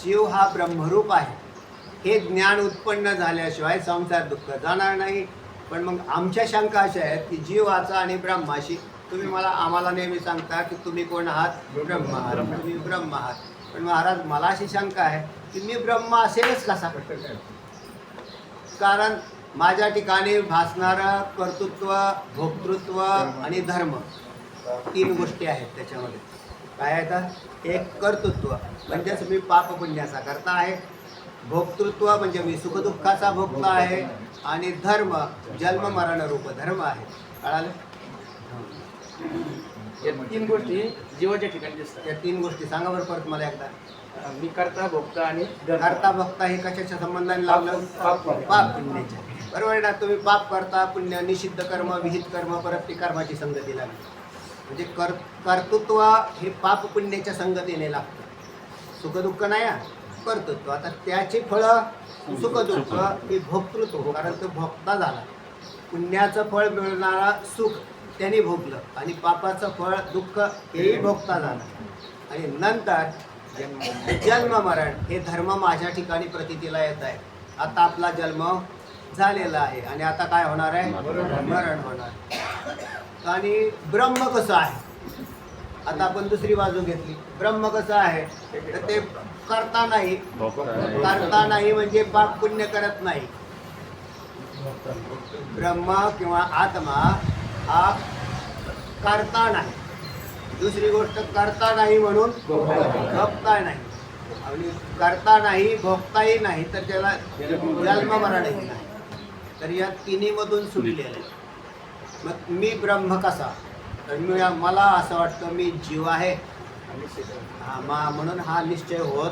जीव हा ब्रह्मरूप आहे हे ज्ञान उत्पन्न झाल्याशिवाय संसार दुःख जाणार नाही. पण मग आमच्या शंका अशा आहेत की जीवाचा आणि ब्रह्माशी तुम्ही आम्हाला नेहमी सांगता की तुम्ही कोण आहात ब्रह्म आहात तुम्ही ब्रह्म आहात. पण महाराज मला अशी शंका आहे की मी ब्रह्म असेलच कसा. कारण माझ्या ठिकाणी भासणारं कर्तृत्व भोक्तृत्व आणि धर्म 3 गोष्टी आहेत त्याच्यामध्ये. काय आहेत एक कर्तृत्व म्हणजेच मी पाप पुण्याचा करता आहे. भोक्तृत्व म्हणजे मी सुखदुःखाचा भोगता आहे. आणि धर्म जन्म मरण रूप धर्म आहे. कळालं. या 3 गोष्टी जीवाच्या ठिकाणी दिसतात. या 3 गोष्टी सांगा बरं परत मला एकदा. मी करता भोगता आणि करता भोगता हे कशाच्या संबंधाने लावलं पाप पुण्याच्या. बरोबर आहे ना. तुम्ही पाप करता पुण्य निषिद्ध कर्म विहित कर्म परत ती कर्माची संगती लागली. म्हणजे कर्तृत्व हे पाप पुण्याच्या संगतीने लागतं. सुखदुःख नाही कर्तृत्व. आता त्याची फळं सुखदुःख हे भोक्तृत्व कारण तो भोगता झाला. पुण्याचं फळ मिळणारा सुख त्यांनी भोगलं आणि पापाचं फळ दुःख हेही भोगता झालं. आणि नंतर जन्म मरण हे धर्म माझ्या ठिकाणी प्रतीतीला येत आहे. आता आपला जन्म झालेला आहे आणि आता काय होणार आहे मरण होणार. आणि ब्रह्म कसं आहे आता आपण दुसरी बाजू घेतली. ब्रह्म कसं आहे तर ते करता नाही म्हणजे पाप पुण्य करत नाही. ब्रह्म किंवा आत्मा हा करता नाही. दुसरी गोष्ट करता नाही म्हणून भोगता नाही. आणि करता नाही भोगताही नाही तर त्याला जन्म मरणही नाही. तर या 3 मधून सुटलेलं आहे. मग मी ब्रह्म कसा तर मला असं वाटतं मी जीव आहे म्हणून हा निश्चय होत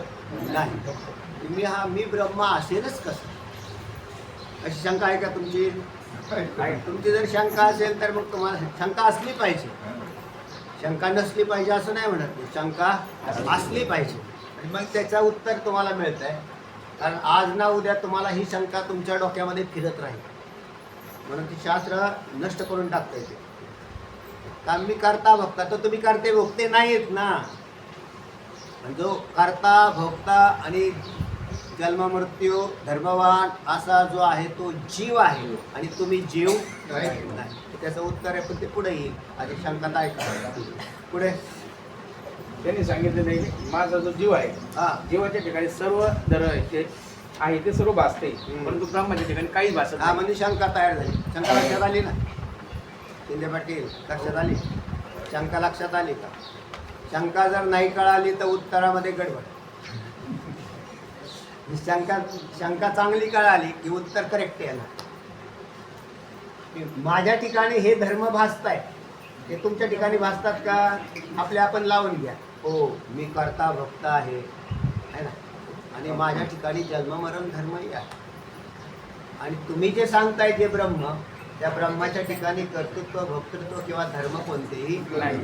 नाही. मी ब्रह्म असेलच कसं. अशी शंका आहे का तुमची. तुमची जर शंका असेल तर मग तुम्हाला शंका असली पाहिजे. शंका नसली पाहिजे असं नाही म्हणत मी. शंका असली पाहिजे आणि मग त्याचं उत्तर तुम्हाला मिळतं आहे. कारण आज ना उद्या तुम्हाला ही शंका तुमच्या डोक्यामध्ये फिरत राहील म्हणून ती शास्त्र नष्ट करून टाकता येते. कारण मी करता भोगता तर तुम्ही करते भोगते नाहीत ना. जो करता भोगता आणि जन्म मृत्यू धर्मवान असा जो आहे तो जीव आहे आणि तुम्ही जीव नाही. त्याचं उत्तर आहे पण ते पुढे येईल. आधी शंका काय पुढे त्यांनी सांगितलेलं आहे की माझा जो जीव आहे जीवाच्या ठिकाणी सर्व आहे ते सर्व भासते परंतु ब्रह्माच्या ठिकाणी काही भासत नाही. म्हणजे शंका तयार झाली. शंका लक्षात आली ना शिंदे पाटील लक्षात आली. शंका लक्षात आली का. शंका जर नाही कळाली तर उत्तरामध्ये गडबड. शंका चांगली कळाली की उत्तर करेक्ट येणार. माझ्या ठिकाणी हे धर्म भासताय ते तुमच्या ठिकाणी भासतात का आपले आपण लावून घ्या. हो मी करता भोगता आहे ना आणि माझ्या ठिकाणी जन्म मरण धर्मही आहे. आणि तुम्ही जे सांगताय जे ब्रह्म त्या ब्रह्माच्या ठिकाणी कर्तृत्व भोक्तृत्व किंवा धर्म कोणतेही नाही.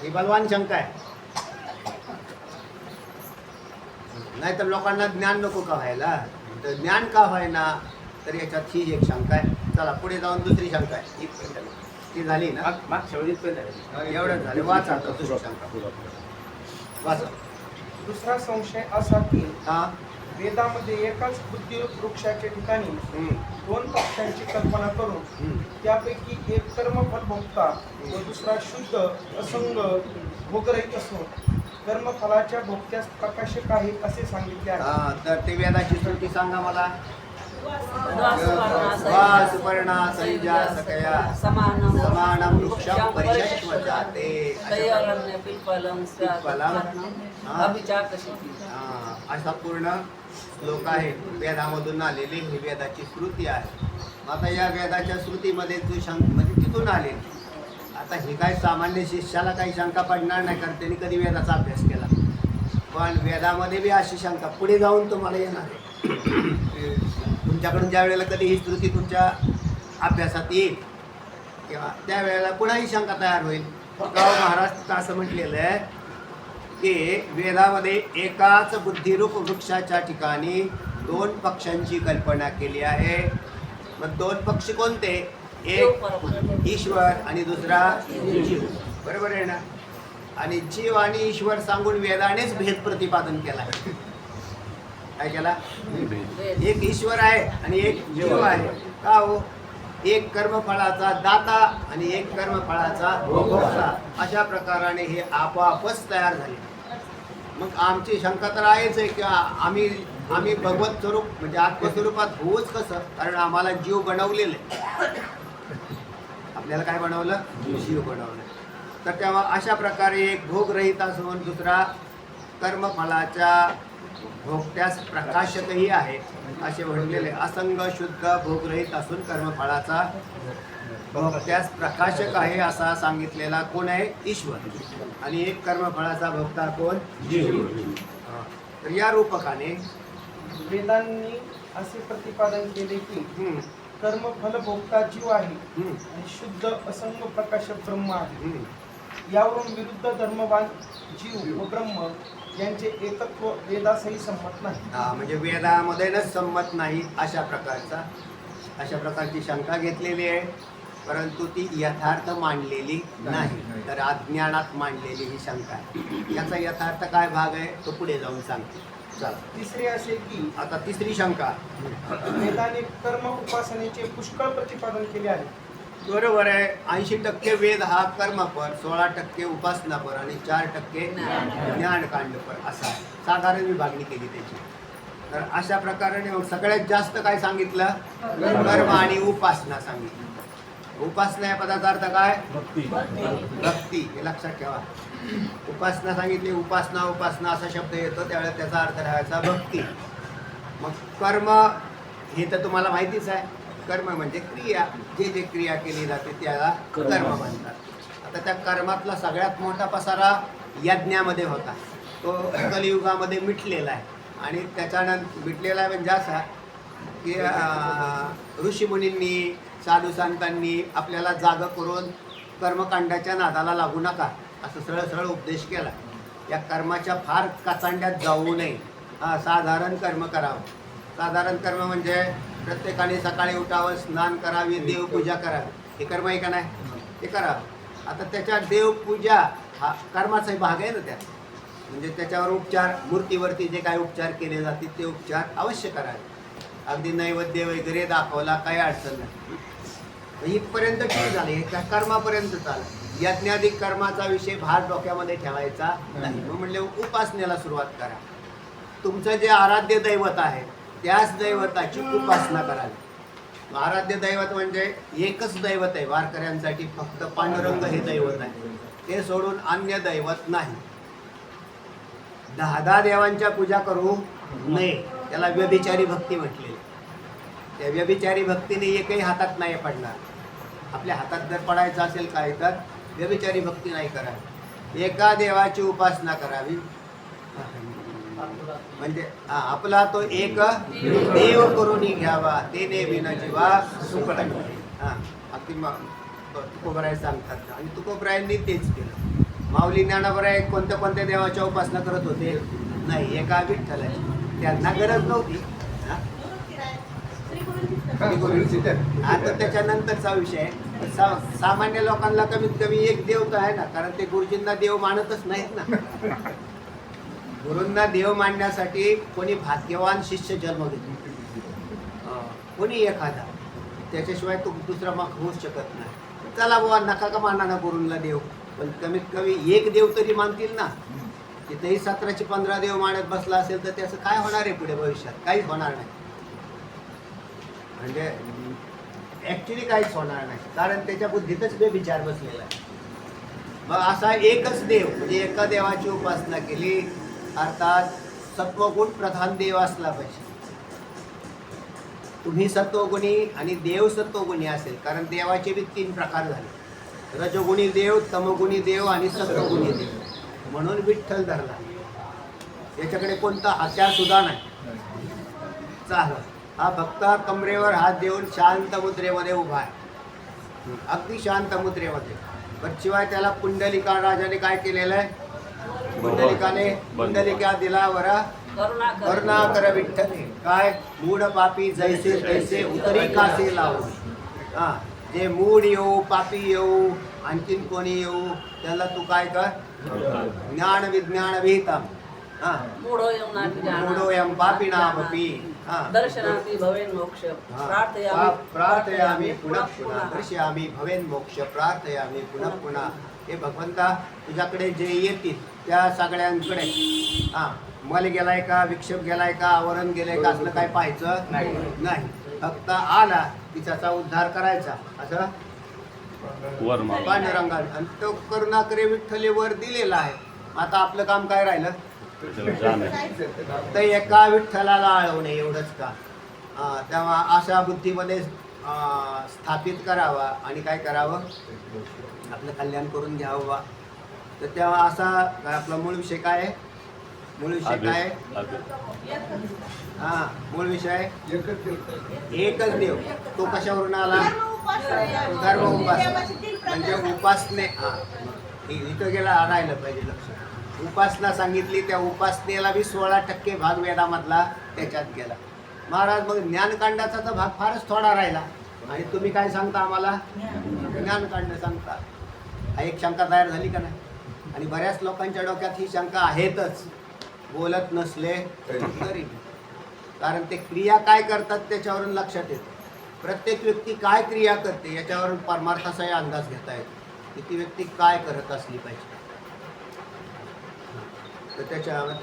ही बलवान शंका आहे. नाहीतर लोकांना ज्ञान नको का व्हायला. तर ज्ञान का व्हायना तर याच्यात ही एक शंका आहे. चला पुढे जाऊन दुसरी शंका आहे ती झाली ना. मागच्या वेळी एवढं झालं. वाचा आता दुसरी शंका वाचा. दुसरा संशय असा की हा वेदामध्ये एकाच बुद्धिरूप वृक्षाच्या ठिकाणी 2 पक्षांची कल्पना करून त्यापैकी एक कर्मफल भोगता व दुसरा शुद्ध असंग भोगरहित असून कर्मफलाच्या भोगत्यास प्रकाशक आहे असे सांगितले आहे. तर ते वेदाची श्रुती सांगा मला. वा सुपर्णा संजा सकया समानं वृक्षं परिषश्व जाते. असा पूर्ण श्लोक आहे, वेदामधून आलेली ही वेदाची श्रुती आहे. आता या वेदाच्या श्रुतीमध्ये तू म्हणजे तिथून आले. आता हे काय सामान्य शिष्याला काही शंका पडणार नाही, कारण त्यांनी कधी वेदाचा अभ्यास केला. पण वेदामध्ये बी अशी शंका पुढे जाऊन तुम्हाला येणार आहे. तुमच्याकडून ज्या वेळेला कधी ही श्रुती तुमच्या अभ्यासात येईल किंवा त्यावेळेला पुन्हा ही शंका तयार होईल. महाराज असं म्हटलेलं आहे की वेदामध्ये एकाच बुद्धिरूप वृक्षाच्या ठिकाणी 2 पक्षांची कल्पना केली आहे. मग 2 पक्ष कोणते? एक ईश्वर आणि दुसरा जीव. बरोबर आहे ना? आणि जीव आणि ईश्वर सांगून वेदानेच भेद प्रतिपादन केला. काय केला? एक ईश्वर आहे आणि एक जीव आहे. का हो? एक कर्मफळाचा दाता आणि एक कर्मफळाचा भोगता. अशा प्रकाराने हे आपोआपच तयार झाले. मग आमची शंका तर आहेच आहे की आम्ही भगवत स्वरूप म्हणजे आत्मस्वरूपात होऊच कसं? कारण आम्हाला जीव बनवलेलं आहे. आपल्याला काय बनवलं? जीव बनवलं. तर तेव्हा अशा प्रकारे एक भोगरहित असून दुसरा कर्मफलाच्या भोगत्यास प्रकाशकही आहे असे म्हणलेले. असंग शुद्ध भोगरहित असून कर्मफळाचा भोगत्यास प्रकाशक आहे असा सांगितलेला कोण आहे? ईश्वर. आणि एक कर्मफळाचा भोगता कोण? जीव. तर या रूपकाने वेदांनी असे प्रतिपादन केले की कर्मफल भोगता जीव आहे आणि शुद्ध असंग प्रकाशक ब्रह्म आहे. यावरून विरुद्ध धर्मवान जीव व ब्रह्म यांचे एकत्व वेदासही संमत नाही. म्हणजे वेदामध्येच संमत नाही अशा प्रकारची शंका घेतलेली आहे. परंतु ती यथार्थ मांडलेली नाही, तर अज्ञानात मांडलेली ही शंका आहे. याचा यथार्थ काय भाग आहे तो पुढे जाऊन सांगते. चला, तिसरे असे की आता तिसरी शंका. वेदाने कर्म उपासनेचे पुष्कळ प्रतिपादन केले आहे. बरोबर आहे. 80% वेद हा कर्मपर, 16% उपासनापर आणि 4% ज्ञानकांडपर असा साधारण विभागणी केली त्याची. तर अशा प्रकारे सगळ्यात जास्त काय सांगितलं? कर्म आणि उपासना सांगितलं. उपासना या पदाचा अर्थ काय? भक्ती. हे लक्षात ठेवा. उपासना सांगितली. उपासना असा शब्द येतो त्यावेळेस त्याचा अर्थ राहायचा भक्ती. मग कर्म हे तर तुम्हाला माहितीच आहे. कर्म म्हणजे क्रिया. जे क्रिया केली जाते त्याला कर्म म्हणतात. आता त्या कर्मातला सगळ्यात मोठा पसारा यज्ञामध्ये होता. तो कलियुगामध्ये मिटलेला आहे. आणि त्याच्यानंतर मिटलेला आहे म्हणजे असा की ऋषीमुनींनी साधू संतांनी आपल्याला जागा करून कर्मकांडाच्या नादाला लागू नका असं सरळ उपदेश केला. या कर्माच्या फार कचांड्यात जाऊ नये. साधारण कर्म करावं. साधारण कर्म म्हणजे प्रत्येकाने सकाळी उठावं, स्नान करावी, देवपूजा करावी. हे कर्म आहे का नाही? हे करावं. आता त्याच्या देवपूजा हा कर्माचाही भाग आहे ना त्यात. म्हणजे त्याच्यावर उपचार, मूर्तीवरती जे काही उपचार केले जातील ते उपचार अवश्य करावे. अगदी नैवेद्य वगैरे दाखवला काही अडचण नाही. इथपर्यंत ठीक झाले. त्या कर्मापर्यंत चाललं. यज्ञाधिक कर्माचा विषय भार डोक्यामध्ये ठेवायचा नाही. मग म्हणले उपासनेला सुरुवात करा. तुमचं जे आराध्य दैवत आहे त्याच दैवताची उपासना करावी. आराध्य दैवत म्हणजे एकच दैवत आहे वारकऱ्यांसाठी, फक्त पांडुरंग हे दैवत आहे. ते सोडून अन्य दैवत नाही. 10 देवांच्या पूजा करू नये. त्याला व्यभिचारी भक्ती म्हटलेली. त्या व्यभिचारी भक्तीने एकही हातात नाही पडणार. आपल्या हातात जर पडायचं असेल काय तर व्यभिचारी भक्ती नाही करावी. एका देवाची उपासना करावी. म्हणजे आपला तो एक देव करून घ्यावा. तेने विना जीवा सुख नाही. अगदी तुकोबराय सांगतात. आणि तुकोबरायांनी तेच केलं. माऊली ज्ञानोबराय कोणत्या देवाच्या उपासना करत होते? नाही, एका विठ्ठलाची. त्यांना गरज नव्हती. आता त्याच्यानंतरचा विषय सामान्य लोकांना कमीत कमी एक देव तर आहे ना, कारण ते गुरुजींना देव मानतच नाहीत ना. गुरूंना देव मानण्यासाठी कोणी भाग्यवान शिष्य जन्म घेतो, कोणी एखादा. त्याच्याशिवाय तो दुसरा मग होऊच शकत नाही. चला बुवा नका का माना ना गुरूंना देव, पण कमीत कमी एक देव तरी मानतील ना. तिथेही 17चे 15 देव मानत बसला असेल तर त्याचं काय होणार आहे पुढे भविष्यात? काहीच होणार नाही. म्हणजे ऍक्च्युली काहीच होणार नाही, कारण त्याच्या बुद्धीतच बेविचार बसलेला आहे. मग असा एकच देव म्हणजे एका देवाची उपासना केली, अर्थात सत्वगुण प्रधान देव असला पाहिजे. तुम्ही सत्वगुणी आणि देव सत्वगुणी असेल, कारण देवाचे बी 3 प्रकार झाले, रजगुणी देव, तमगुणी देव आणि सत्वगुणी देव. म्हणून विठ्ठल धरला, याच्याकडे कोणता हत्यार सुद्धा नाही. चाल हा भक्त कमरेवर हात देऊन शांत मुद्रेमध्ये उभा आहे, अगदी शांत मुद्रेमध्ये. पण शिवाय त्याला पुंडलिका राजाने काय केलेलं आहे, पुंडलिका दिला वरा करुणाकर विठ्ठले. काय मूड पापी जैसे तैसे उतरी कासे लावू. हा, जे मूड येऊ, पापी येऊ, आणखीन कोणी येऊ, त्याला तू काय कर, ज्ञान विज्ञान विहितम. हा, मूढोयम पापिनामपि दर्शनार्थी भवेन मोक्ष प्रार्थयामी पुनः पुनः दर्शयामी भवेन मोक्ष प्रार्थयामी पुनः पुनः. हे भगवंता, तुझ्याकडे जे येतील त्या सगळ्यांकडे मल गेलाय का, विक्षेप गेलाय का, आवरण गेलंय का, असलं काय पाहायचं नाही. फक्त आला की त्याचा उद्धार करायचा, असं पांडुरंगाने. आणि तो करुणाकरे विठ्ठले वर दिलेला आहे. आता आपलं काम काय राहिलं, तर एका विठ्ठलाला आळवणे एवढंच का. तेव्हा अशा बुद्धीमध्ये स्थापित करावा आणि काय करावं, आपलं कल्याण करून घ्यावं. तर तेव्हा असा आपला मूळ विषय काय आहे, मूळ विषय काय आहे, मूळ विषय एकच देव. तो कशावरून आला, धर्म उपासना. म्हणजे उपासने इथं गेला राहिलं पाहिजे लक्ष. उपासना सांगितली, त्या उपासनेला बी 16% भाग वेदामधला त्याच्यात गेला. महाराज मग ज्ञानकांडाचा तर भाग फारच थोडा राहिला, आणि तुम्ही काय सांगता आम्हाला, ज्ञानकांड सांगता. हा एक शंका तयार झाली का नाही. आणि बऱ्याच लोकांच्या डोक्यात ही शंका आहेतच, बोलत नसले तरी. कारण ते क्रिया काय करतात त्याच्यावरून लक्षात येतं. प्रत्येक व्यक्ती काय क्रिया करते याच्यावरून परमार्थाचाही अंदाज घेता येतो की ती व्यक्ती काय करत असली पाहिजे. तर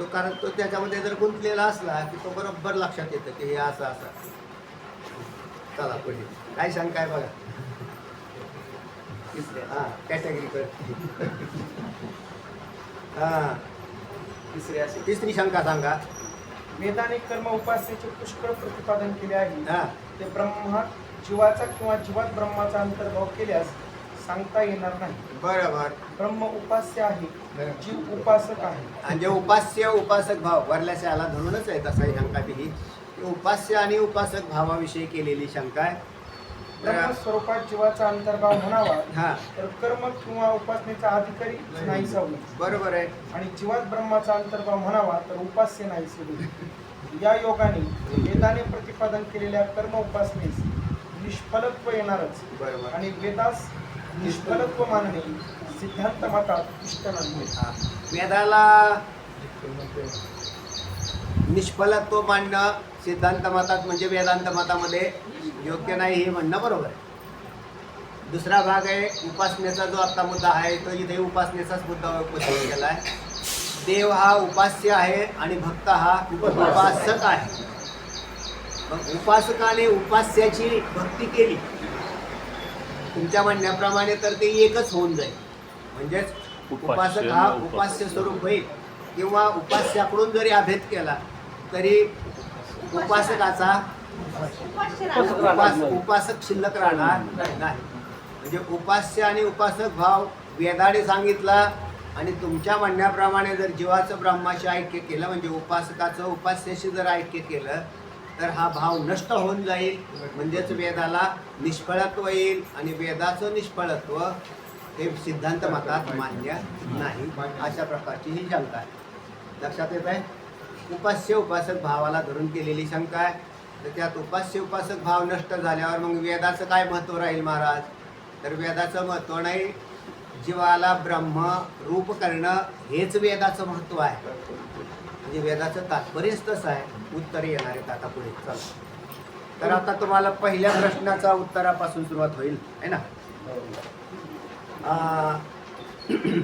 कारण तो त्याच्यामध्ये जर गुंतलेला असला की तो बरोबर लक्षात येतं की हे असं असं. चला पुढे काय शंका आहे बघा. कॅटेगरी कर. तिसरी शंका सांगा. वेदाने कर्म उपासनेचे पुष्कळ प्रतिपादन केले आहे. ते ब्रह्मात जीवाचा किंवा जीवात ब्रह्माचा अंतर्भाव केल्यास सांगता येणार नाही. बरोबर. ब्रह्म उपास्य आहे, जीव उपासक आहे. आणि जे उपास्य उपासक भाव वरल्याच्या याला धरूनच आहे तसा शंका ही उपास्य आणि उपासक भावाविषयी केलेली शंका आहे. ब्रह्मस्वरूपात जीवाचा अंतर्भाव म्हणावा तर कर्म किंवा उपासनेचा अधिकारी नाहीसा होईल. बरोबर आहे. आणि जीवात ब्रह्माचा अंतर्भाव म्हणावा तर उपास्य नाहीसे होईल. या योगाने वेदाने प्रतिपादन केलेल्या कर्म उपासनेस निष्फलत्व येणारच. बरोबर. आणि वेदास निष्फलत्व मानणे सिद्धांत मतात इष्ट नाही. वेदाला निष्फलत्व मानणं सिद्धांत मतात म्हणजे वेदांत मतामध्ये योग्य नाही हे म्हणणं बरोबर आहे. दुसरा भाग आहे उपासनेचा जो आता मुद्दा आहे तो इथे उपासनेचाच मुद्दा उपस्थित केला आहे. देव हा उपास्य आहे आणि भक्त हा उपासक आहे. मग उपासकाने उपास्याची भक्ती केली तुमच्या म्हणण्याप्रमाणे तर ते एकच होऊन जाईल. म्हणजेच उपासक हा उपास्य स्वरूप होईल किंवा उपास्याकडून जरी अभेद केला तरी उपासकाचा उपासक शिल्लक राहणार नाही. म्हणजे उपास्य आणि उपासक भाव वेदाने सांगितला आणि तुमच्या म्हणण्याप्रमाणे जर जीवाचं ब्रह्माशी ऐक्य केलं म्हणजे उपासकाचं उपास्याशी जर ऐक्य केलं तर हा भाव नष्ट होऊन जाईल. म्हणजेच वेदाला निष्फळत्व येईल आणि वेदाचं निष्फळत्व हे सिद्धांत मतात मान्य नाही. अशा प्रकारची ही शंका आहे. लक्षात येत आहे. उपास्य उपासक भावाला धरून केलेली शंका आहे. तर त्यात उपास्य उपासक भाव नष्ट झाल्यावर मग वेदाचं काय महत्त्व राहील महाराज. तर वेदाचं महत्त्व नाही, जीवाला ब्रह्म रूप करणं हेच वेदाचं महत्त्व आहे. म्हणजे वेदाचं तात्पर्यच तसं आहे. उत्तर येणार आहेत आता पुढे. चला तर आता तुम्हाला पहिल्या प्रश्नाचा उत्तरापासून सुरुवात होईल आहे ना.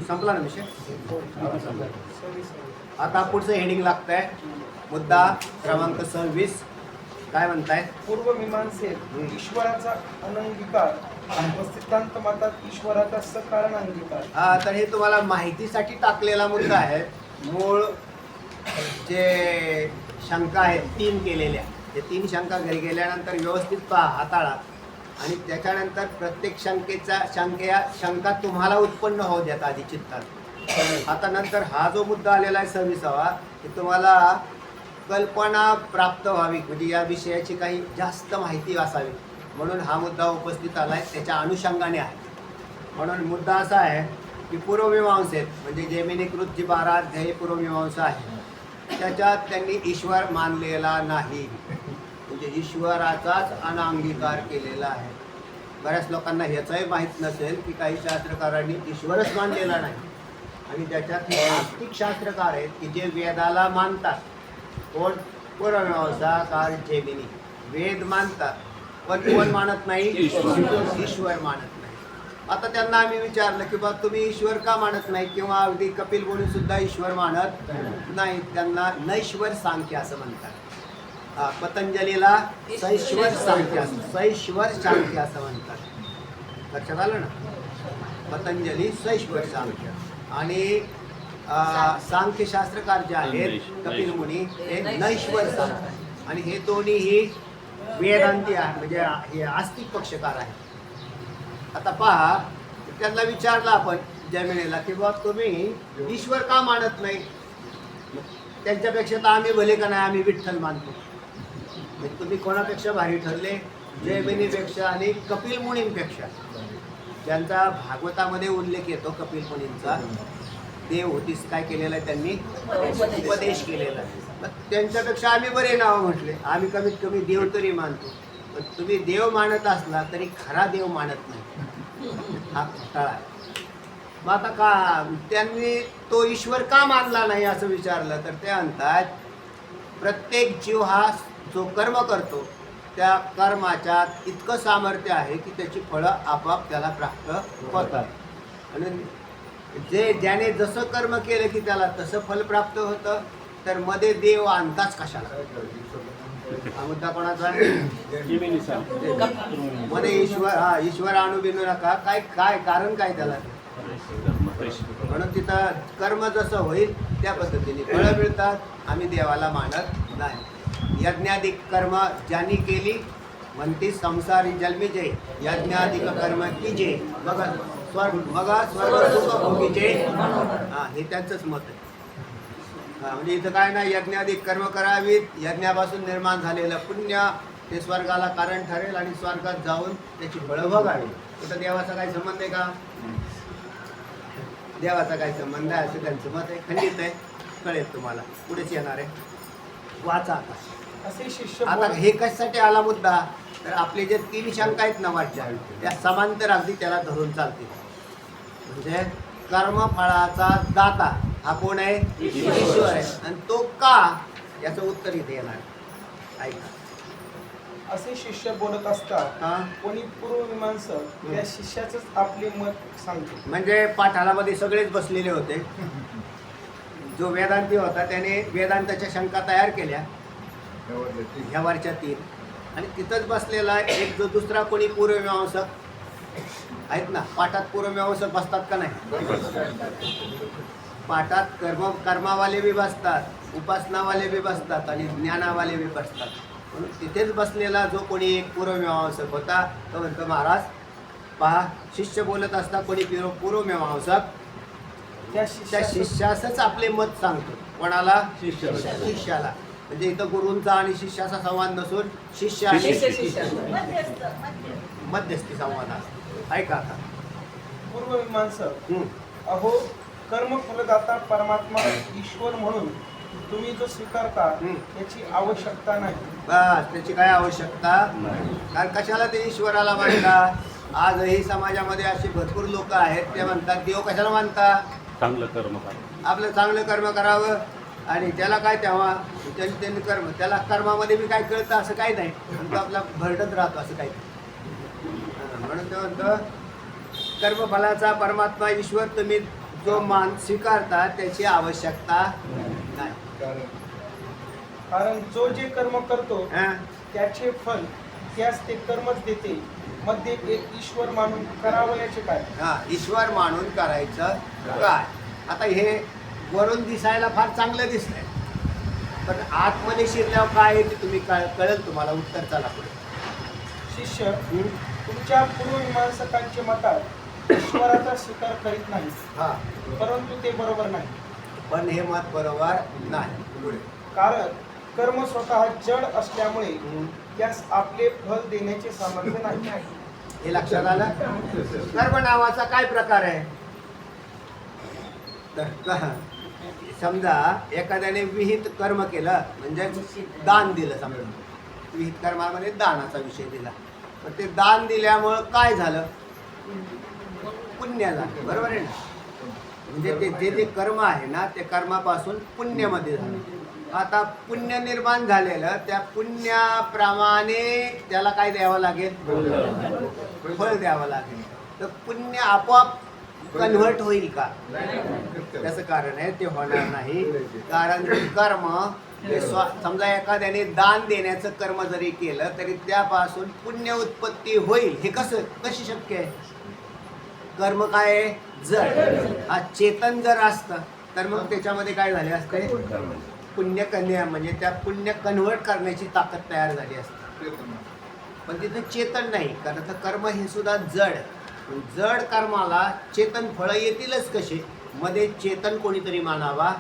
संपला ना विषय. आता पुढचं हेडिंग लागतंय मुद्दा क्रमांक 26 काय म्हणताय? पूर्वमीमांसेत ईश्वराचा अनंगीकार व सिद्धांत मतात ईश्वराचा सकारण अंगीकार. हा, तर हे तुम्हाला माहितीसाठी टाकलेला मुद्दा आहे. मूळ जे शंका आहेत 3 केलेल्या, ते 3 शंका घरी गेल्यानंतर व्यवस्थित पहा, हाताळा आणि त्याच्यानंतर प्रत्येक शंका तुम्हाला उत्पन्न होऊ द्यात आधी चित्तात. आता नंतर हा जो मुद्दा आलेला आहे 26वा, की तुम्हाला कल्पना प्राप्त व्हावी, म्हणजे या विषयाची काही जास्त माहिती असावी म्हणून हा मुद्दा उपस्थित आला आहे, त्याच्या अनुषंगाने आहे. म्हणून मुद्दा असा आहे की पूर्वमीमांसेत म्हणजे जैमिनिकृत जी 12 अध्यायी पूर्वमीमांसा आहे त्याच्यात त्यांनी ईश्वर मानलेला नाही, म्हणजे ईश्वराचाच अनांगीकार केलेला आहे. बऱ्याच लोकांना ह्याचंही माहीत नसेल की काही शास्त्रकारांनी ईश्वरच मानलेला नाही आणि त्याच्यात हे आस्तिक शास्त्रकार आहेत की जे वेदाला मानतात. कोण? पूर्वमीमांसाकार जैमिनी वेद मानतात, पण कोण मानत नाही? ईश्वर मानत नाही. आता त्यांना आम्ही विचारलं की बा तुम्ही ईश्वर का मानत नाही, किंवा अगदी कपिल मुनी सुद्धा ईश्वर मानत नाही, त्यांना नैश्वर सांख्य असं म्हणतात. पतंजलीला सैश्वर सांख्य असं म्हणतात. लक्षात आलं ना? पतंजली सैश्वर सांख्य आणि सांख्य शास्त्रकार जे आहेत कपिल मुनी हे नैश्वर सांख्य, आणि हे दोन्हीही वेदांती आहे, म्हणजे हे आस्तिक पक्षकार आहेत. आता पहा, त्यांना विचारलं आपण जैमिनीला की बा तुम्ही ईश्वर का मानत नाही? त्यांच्यापेक्षा तर आम्ही भले का नाही, आम्ही विठ्ठल मानतो. म्हणजे तुम्ही कोणापेक्षा भारी ठरले? जैमिनीपेक्षा आणि कपिल मुनींपेक्षा. ज्यांचा भागवतामध्ये उल्लेख येतो कपिल मुनींचा, देव होतीस काय केलेला आहे त्यांनी? उपदेश केलेला आहे. मग त्यांच्यापेक्षा आम्ही बरे नाव म्हटले, आम्ही कमीत कमी देव तरी मानतो. पण तुम्ही देव मानत असला तरी खरा देव मानत नाही, हा खोटाळा आहे. मग आता का त्यांनी तो ईश्वर का मानला नाही असं विचारलं तर ते म्हणतात प्रत्येक जीव हा जो कर्म करतो त्या कर्माच्या इतकं सामर्थ्य आहे की त्याची फळं आपोआप त्याला प्राप्त होतात. आणि ज्याने जसं कर्म केलं की त्याला तसं फल प्राप्त होतं, तर मध्ये देव आणताच कशाला? हा मुद्दा कोणाचा? मध्ये ईश्वर आणू बिनू नका. काय कारण काय त्याला? म्हणून तिथं कर्म जसं होईल त्या पद्धतीने फळं मिळतात. आम्ही देवाला मानत नाही. यज्ञाधिक कर्म ज्यांनी केली म्हणती संसारी जन्मी जय, यज्ञाधिक कर्म की जय, बघा स्वर्ग सुख भोगीचे. हे त्यांचंच मत आहे. म्हणजे इथं काय नाही, यज्ञाधिक कर्म करावीत, यज्ञापासून निर्माण झालेलं पुण्य ते स्वर्गाला कारण ठरेल आणि स्वर्गात जाऊन त्याची फळं भोगावी. इथं देवाचा काही संबंध आहे का? देवाचा काही संबंध आहे असं त्यांचं मत आहे. खंडित आहे, कळेल तुम्हाला, पुढेच येणार आहे. वाचा आता. असे शिष्य आता हे कशासाठी आला मुद्दा? तर आपले जे 3 शंका आहेत ना वाटच्या, त्या समांतर अगदी त्याला धरून चालतील. म्हणजे कर्मफळाचा दाता हा कोण आहे? ईश्वर आहे. आणि तो का, याचं उत्तर इथे येणार. ऐका. असे शिष्य बोलत असतात, हा, कोणी पूर्वमीमांसक त्या शिष्याचंच आपले मत सांगतो. म्हणजे पाठाला मध्ये सगळेच बसलेले होते. जो वेदांती होता त्याने वेदांताच्या शंका तयार केल्या ह्या वरच्या 3, आणि तिथंच बसलेला एक जो दुसरा कोणी पूर्वमीमांसक आहेत ना, पाठात पूर्वमीमांसक बसतात का नाही? पाठात कर्मावाले बी बसतात, उपासनावाले बी बसतात आणि ज्ञानावाले बी बसतात. म्हणून तिथेच बसलेला जो कोणी एक पूर्वमीमांसक होता तो म्हणतो महाराज पहा, शिष्य बोलत असता कोणी पूर्वमीमांसक त्या शिष्यासच आपले मत सांगतो. कोणाला? शिष्याला. म्हणजे इथं गुरूंचा आणि शिष्याचा संवाद नसून शिष्य आणि मध्यस्थी संवाद असतो. ऐका आता. पूर्वमीमांसक अहो कर्म फलदाता परमात्मा ईश्वर म्हणून तुम्ही जो स्वीकारता त्याची आवश्यकता नाही. बस, त्याची काय आवश्यकता? कारण कशाला ते ईश्वराला मानतात? आजही समाजामध्ये असे भरपूर लोक आहेत ते म्हणतात देव कशाला मानतात? चांगलं कर्म करा. आपलं चांगलं कर्म करावं आणि त्याला काय तेव्हा त्यांनी कर्म, त्याला कर्मामध्ये बी काय कळतं असं काही नाही, तो आपला भरडत राहतो असं काही. म्हणून ते म्हणतं कर्मफलाचा परमात्मा ईश्वर तुम्ही जो मान स्वीकारता त्याची आवश्यकता नाही. कारण जो जे कर्म करतो हा? त्याचे फल त्यास ते कर्मच देते. मध्ये एक ईश्वर मानून करावयाचे काय? हा, ईश्वर मानून करायचं काय? आता हे वरून दिसायला फार चांगलं दिसतंय, पण आतमध्ये शिरल्यावर काय आहे ते तुम्ही कळेल तुम्हाला उत्तर. चला पुढे. शिष्य, तुमच्या पूर्वमीमांसकांचे मतात ईश्वराचा स्वीकार करीत नाही, हा, परंतु ते बरोबर नाही. पण हे मत बरोबर नाही. पुढे. कारण कर्म स्वतः जड असल्यामुळे त्यास आपले फल देण्याचे सामर्थ्य नाही. हे लक्षात आलं? कर्म नावाचा काय प्रकार आहे? तर समजा एखाद्याने विहित कर्म केलं, म्हणजे दान दिलं. समजा विहित कर्मामध्ये दानाचा विषय दिला, पण ते दान दिल्यामुळं काय झालं? पुण्य झालं. बरोबर आहे ना? म्हणजे ते जे कर्म आहे ना, ते कर्मापासून पुण्यामध्ये झालं. आता पुण्य निर्माण झालेलं, त्या पुण्याप्रमाणे त्याला काय द्यावं लागेल? फळ द्यावं लागेल. तर पुण्य आपोआप कन्व्हर्ट होईल का? त्याचं कारण आहे ते होणार नाही. कारण कर्म हे समजा एखाद्याने दान देण्याचं कर्म जरी केलं तरी त्यापासून पुण्य उत्पत्ती होईल. हे कशी शक्य आहे? कर्म काय आहे? जड. हा चेतन जर असतं तर मग त्याच्यामध्ये काय झाले असते? पुण्य कन्या, म्हणजे त्या पुण्य कन्व्हर्ट करण्याची ताकद तयार झाली असते. पण तिथं चेतन नाही, कारण तर कर्म हे सुद्धा जड. जड कर्माला चेतन फळं येतीलच कसे? मध्ये चेतन कोणीतरी मानावा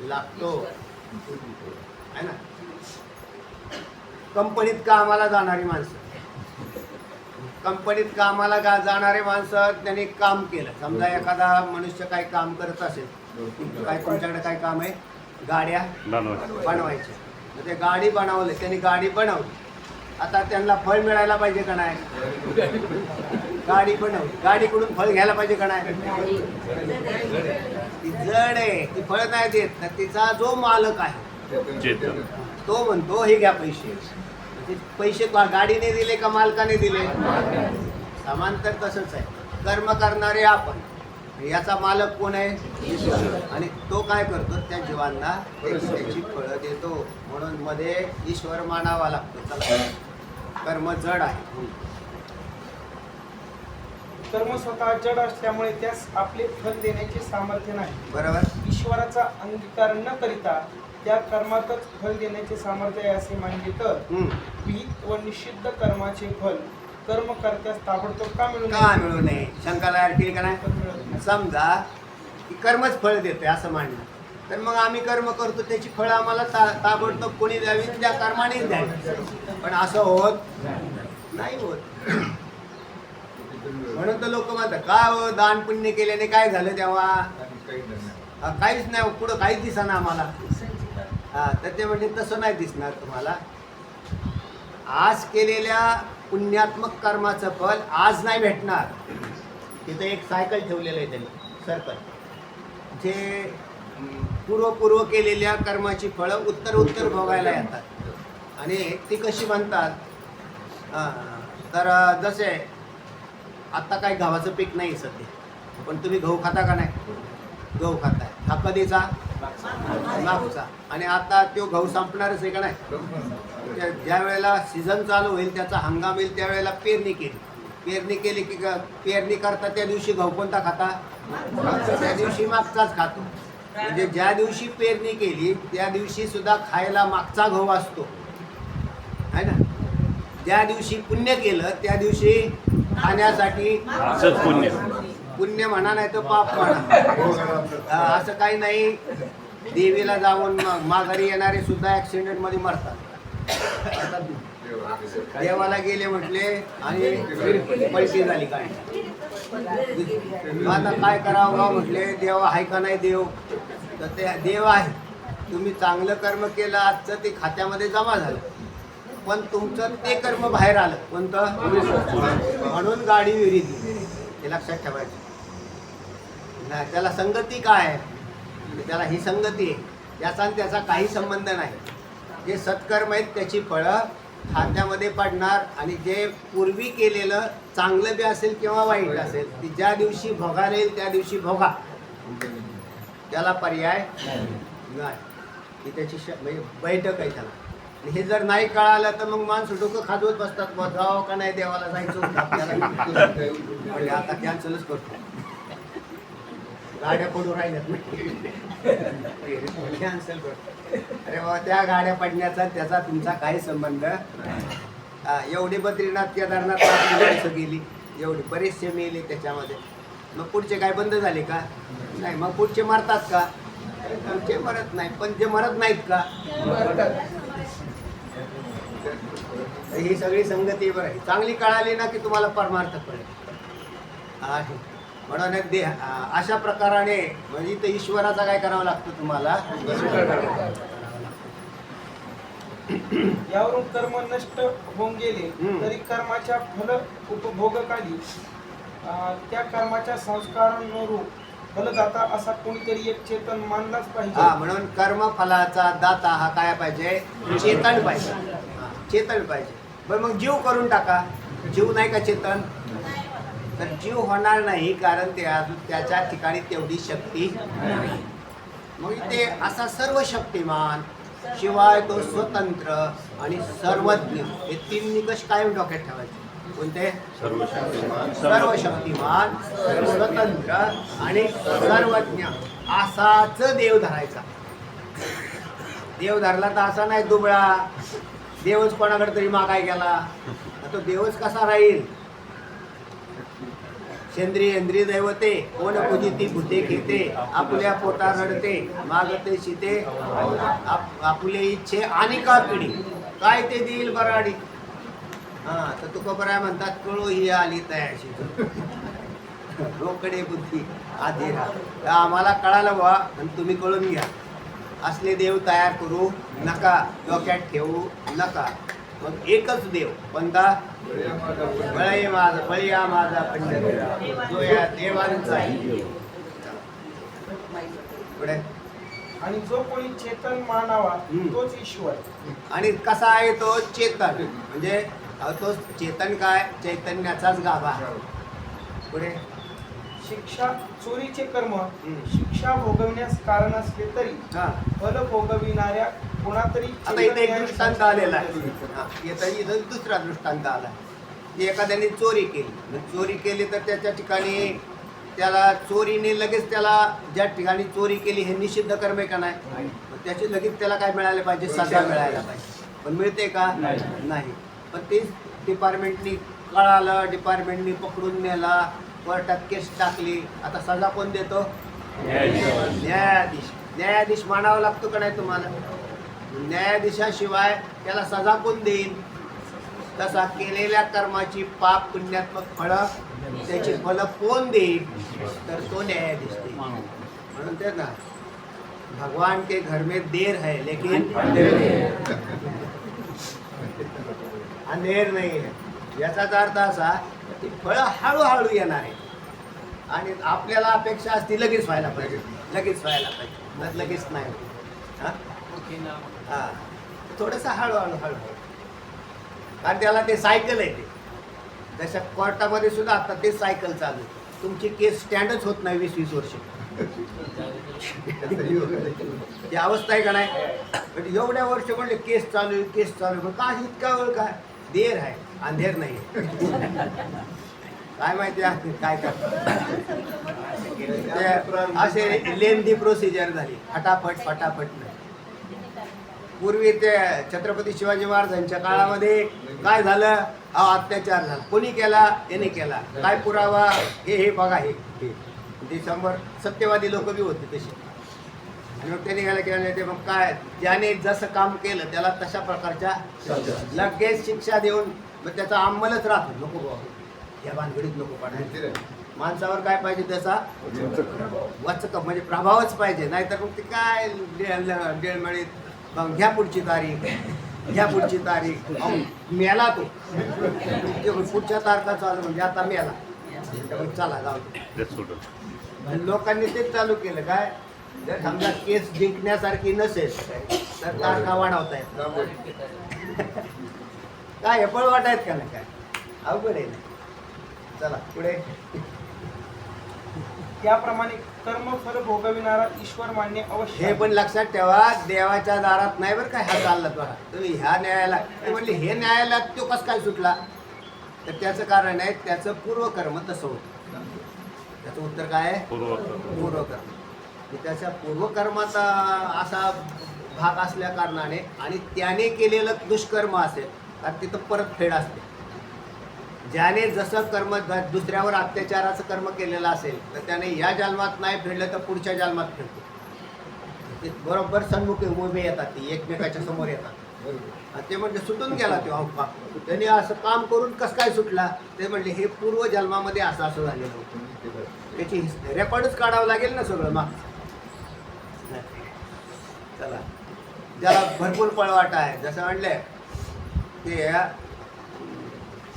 लागतो, है ना? कंपनीत कामाला जाणारी माणसं, कंपनीत कामाला जाणारे माणसं, त्यांनी काम केलं. समजा एखादा मनुष्य काय काम करत असेल, काय तुमच्याकडे काय काम आहे? गाड्या बनवायच्या. ते गाडी बनवले, त्यांनी गाडी बनवली. आता त्यांना फळ मिळायला पाहिजे का नाही? गाडी बनवली, गाडीकडून फळ घ्यायला पाहिजे का नाही? ती जड आहे, ती फळ नाही देत. तर तिचा जो मालक आहे चेतन तो म्हणतो हे घ्या पैसे. पैसे गाडीने दिले का मालकाने दिले? समांतर तसंच आहे. कर्म करणारे आपण, याचा मालक कोण आहे? आणि तो काय करतो? त्या जीवांना त्याची फळं देतो. म्हणून मध्ये ईश्वर मानावा लागतो. चला, कर्म जड आहे. कर्म स्वतः जड असल्यामुळे त्यास आपले फल देण्याचे सामर्थ्य नाही. बरोबर. ईश्वराचा अंगीकार न करिता त्या कर्मातच फल देण्याचे सामर्थ्य आहे असे मानले तर विहित व निषिद्ध कर्माचे फल कर्म करत्यास ताबडतोब का मिळू का मिळू नये? शंका तयार केली का नाही? समजा की कर्मच फळ देते असं मांडलं, तर मग आम्ही कर्म करतो, त्याची फळं आम्हाला ताबडतोब कोणी द्यावी? त्या कर्मानेच द्यावी. पण असं होत नाही होत. म्हणून तर लोक म्हणतात का हो, दान पुण्य केल्याने काय झालं तेव्हा? काहीच नाही, पुढं काहीच दिसना आम्हाला. हा, तर ते म्हणजे तसं नाही दिसणार तुम्हाला. आज केलेल्या पुण्यात्मक कर्माचं फल आज नाही भेटणार. तिथं एक सायकल ठेवलेलं आहे त्यांनी, सर्कल, जे पूर्व केलेल्या कर्माची फळं उत्तर भोगायला येतात. आणि ती कशी म्हणतात? तर जसे आत्ता काही गव्हाचं पीक नाही सध्या, पण तुम्ही गहू खाता का नाही? गहू खाताय. हा कधीचा? मागचा. आणि आता तो गहू संपणारच आहे का नाही? ज्या वेळेला सीझन चालू होईल, त्याचा हंगाम येईल, त्यावेळेला पेरणी केली की पेरणी करता त्या दिवशी गहू कोणता खाता? त्या दिवशी मागचाच खातो. म्हणजे ज्या दिवशी पेरणी केली त्या दिवशी सुद्धा खायला मागचा गहू असतो, है ना? ज्या दिवशी पुण्य केलं त्या दिवशी खाण्यासाठी पुण्य म्हणा, नाही तर पाप म्हणा. असं काही नाही. देवीला जाऊन माघारी येणारे सुद्धा ऍक्सिडेंट मध्ये मरतात. देवाला गेले म्हटले आणि पलटी झाली काय? आता काय करावं म्हटले, देव आहे का नाही देव? तर ते देव आहे. तुम्ही चांगलं कर्म केलं, आजचं ते खात्यामध्ये जमा झालं, पण तुमचं ते कर्म बाहेर आलं. कोणतं? म्हणून गाडी विहिरीत. हे लक्षात ठेवायचं. नाही, त्याला संगती काय आहे? त्याला ही संगती आहे, याचा आणि त्याचा काही संबंध नाही. जे सत्कर्म आहेत त्याची फळं खात्यामध्ये पडणार. आणि जे पूर्वी केलेलं चांगलं बी असेल किंवा वाईट असेल, ती ज्या दिवशी भोगायला येईल त्या दिवशी भोगा, त्याला पर्याय नाही. ही त्याची म्हणजे बैठक आहे त्याला. आणि हे जर नाही कळालं तर मग माणसं डोकं खाजवत बसतात, बुवा जावं का नाही देवाला जायचं होतं आपल्याला. म्हणजे आता कॅन्सलच करतो, गाड्या पडून राहिल्यात कॅन्सल करतो. अरे बाबा त्या गाड्या पडण्याचा त्याचा तुमचा काही संबंध. एवढी बद्रीनाथ केदारनाथ आपली माणसं गेली, एवढी बरेचसे मेले त्याच्यामध्ये. मग पुढचे काय बंद झाले का? नाही. मग पुढचे मरतात का? पुढचे मरत नाही. पण जे मरत नाहीत का? ही सगळी संगती बरं आहे. चांगली कळाली ना की तुम्हाला परमार्थ कळेल आहे. म्हणून अशा प्रकाराने म्हणजे इथं ईश्वराचा काय करावं लागतं तुम्हाला. यावरून कर्म नष्ट होऊन गेले तरी कर्माच्या फल उपभोगकाली त्या कर्माच्या संस्कारांवरून फलदाता असा कोणीतरी एक चेतन मानलाच पाहिजे. म्हणून कर्म फलाचा दाता हा काय पाहिजे? चेतन पाहिजे. चेतन पाहिजे. बरं मग जीव करून टाका. जीव नाही का चेतन? तर जीव होणार नाही, कारण त्याच्या ठिकाणी तेवढी शक्ती नाही. मग ते असा सर्व शक्तिमान, शिवाय तो स्वतंत्र आणि सर्वज्ञ, हे 3 निकष कायम डोक्यात ठेवायचे. कोणते? सर्वशक्तिमान, स्वतंत्र आणि सर्वज्ञ असाच देव धरायचा. देव धरला तर असा नाही दुबळा, देवच कोणाकडे तरी मागाय गेला, तो देवच कसा राहील? सेंद्रिय दैवते कोण पूजिती भूते घेते, आपल्या पोटा रडते मागते शिते, आपले इच्छे आणि का पिढी काय ते देईल बराडी. तर तुकोबराय म्हणतात कळू ही आली तयाशी रोकडे बुद्धी आधीरा. आम्हाला कळालं बा आणि तुम्ही कळून घ्या. असले देव तयार करू नका, डोक्यात ठेवू नका. मग एकच देव कोणता? बळया माझा पंडित जो या देवांचा. पुढे आणि जो कोणी चेतन मानावा तोच ईश्वर. आणि कसा आहे तो चेतन? म्हणजे तो चेतन काय? चैतन्याचाच गाभा. पुढे शिक्षा चोरीचे कर्म शिक्षा भोगविण्यास कारण असले तरी फल भोगविणाऱ्या कोणातरी आता इथे एक दृष्टांत आलेला आहे. इथं दुसरा दृष्टांत आला. एखाद्याने चोरी केली, चोरी केली तर त्याच्या ठिकाणी त्याला चोरीने लगेच त्याला ज्या ठिकाणी चोरी केली हे निषिद्ध कर्म आहे का नाही? त्याची लगेच त्याला काय मिळायला पाहिजे? सजा मिळायला पाहिजे. पण मिळते का? नाही. पण तेच डिपार्टमेंटनी कळालं, डिपार्टमेंटनी पकडून नेला, कोर्टात केस टाकली. आता सजा कोण देतो? न्यायाधीश. न्यायाधीश मानावा लागतो का नाही तुम्हाला? न्यायाधीशाशिवाय त्याला सजा कोण देईल? तसा केलेल्या कर्माची पाप पुण्यात्मक फळं त्याची फलं कोण देईल? तर तो न्यायाधीश देईल. म्हणून ते ना भगवान के घर में देर है लेकिन अंधेर नाही है. याचाच अर्थ असा की फळं हळूहळू येणार आहे आणि आपल्याला अपेक्षा असती लगेच व्हायला पाहिजे, लगेच व्हायला पाहिजे, लगेच नाही. हां थोडंसं हळूहळू हळूहळू, कारण त्याला ते सायकल आहे. ते जशा कोर्टामध्ये सुद्धा आता ते सायकल चालू आहे. तुमची केस स्टँडच होत नाही 20-20 वर्ष. ती अवस्था आहे का नाही? एवढ्या वर्ष म्हणले केस चालू आहे, केस चालू आहे. का इतका वेळ? काय देर आहे, अंधेर नाही. काय माहिती आहे काय करतात असे लेंदी प्रोसिजर झाली, फटाफट फटाफट नाही. पूर्वी ते छत्रपती शिवाजी महाराजांच्या काळामध्ये काय झालं? अत्याचार झाला. कोणी केला? याने केला. काय पुरावा? हे बघा. हे ते 100 सत्यवादी लोक बी होते तशी. आणि मग त्याने काय केलं? ते मग काय ज्याने जसं काम केलं त्याला तशा प्रकारच्या लगेच शिक्षा देऊन मग त्याचा अंमलच राहतो. नको बाबा या भानगडीत नको पडायचं. माणसावर काय पाहिजे? त्याचा वचक म्हणजे प्रभावच पाहिजे. नाहीतर मग ते काय डेळमळीत मग घ्या पुढची तारीख, घ्या पुढची तारीख. मेला तो पुढच्या तारखा चालू म्हणजे आता मेला. चला जाऊ. लोकांनी तेच चालू केलं. काय जर समजा केस जिंकण्यासारखी नसेल तर तारखा वाढवता येत. काय पळ वाटायत का नाही? काय अवघड आहे. चला पुढे. त्याप्रमाणे कर्मफल भोगविणारा ईश्वर मान्य अवश्य हे आहे. पण लक्षात ठेवा, देवाच्या दारात नाही बरं काय हा चालला बघा तुम्ही ह्या न्यायाला ते म्हणले हे न्यायालयात तो कस काय सुटला, तर त्याचं कारण आहे त्याचं पूर्वकर्म तसं होतं. त्याचं उत्तर काय आहे? पूर्वकर्म. की त्याच्या पूर्वकर्माचा असा भाग असल्या कारणाने आणि त्याने केलेलं दुष्कर्म असेल तर तिथं परतफेड असते. ज्याने जसं कर्म दुसऱ्यावर अत्याचाराचं कर्म केलेलं असेल तर त्याने या जन्मात नाही फेडलं तर पुढच्या जन्मात फेडतो. ते बरोबर सन्मुखी उभे येतात, ती एकमेकाच्या समोर येतात. आणि ते म्हणजे सुटून गेला तो अवपा, त्याने असं काम करून कसं काय सुटला, ते म्हणले हे पूर्व जन्मामध्ये असं असं झालेलं होतं. त्याची रेकॉर्डच काढावं लागेल ना सगळं मग. चला, ज्याला भरपूर पळवाट आहे, जसं म्हणले ते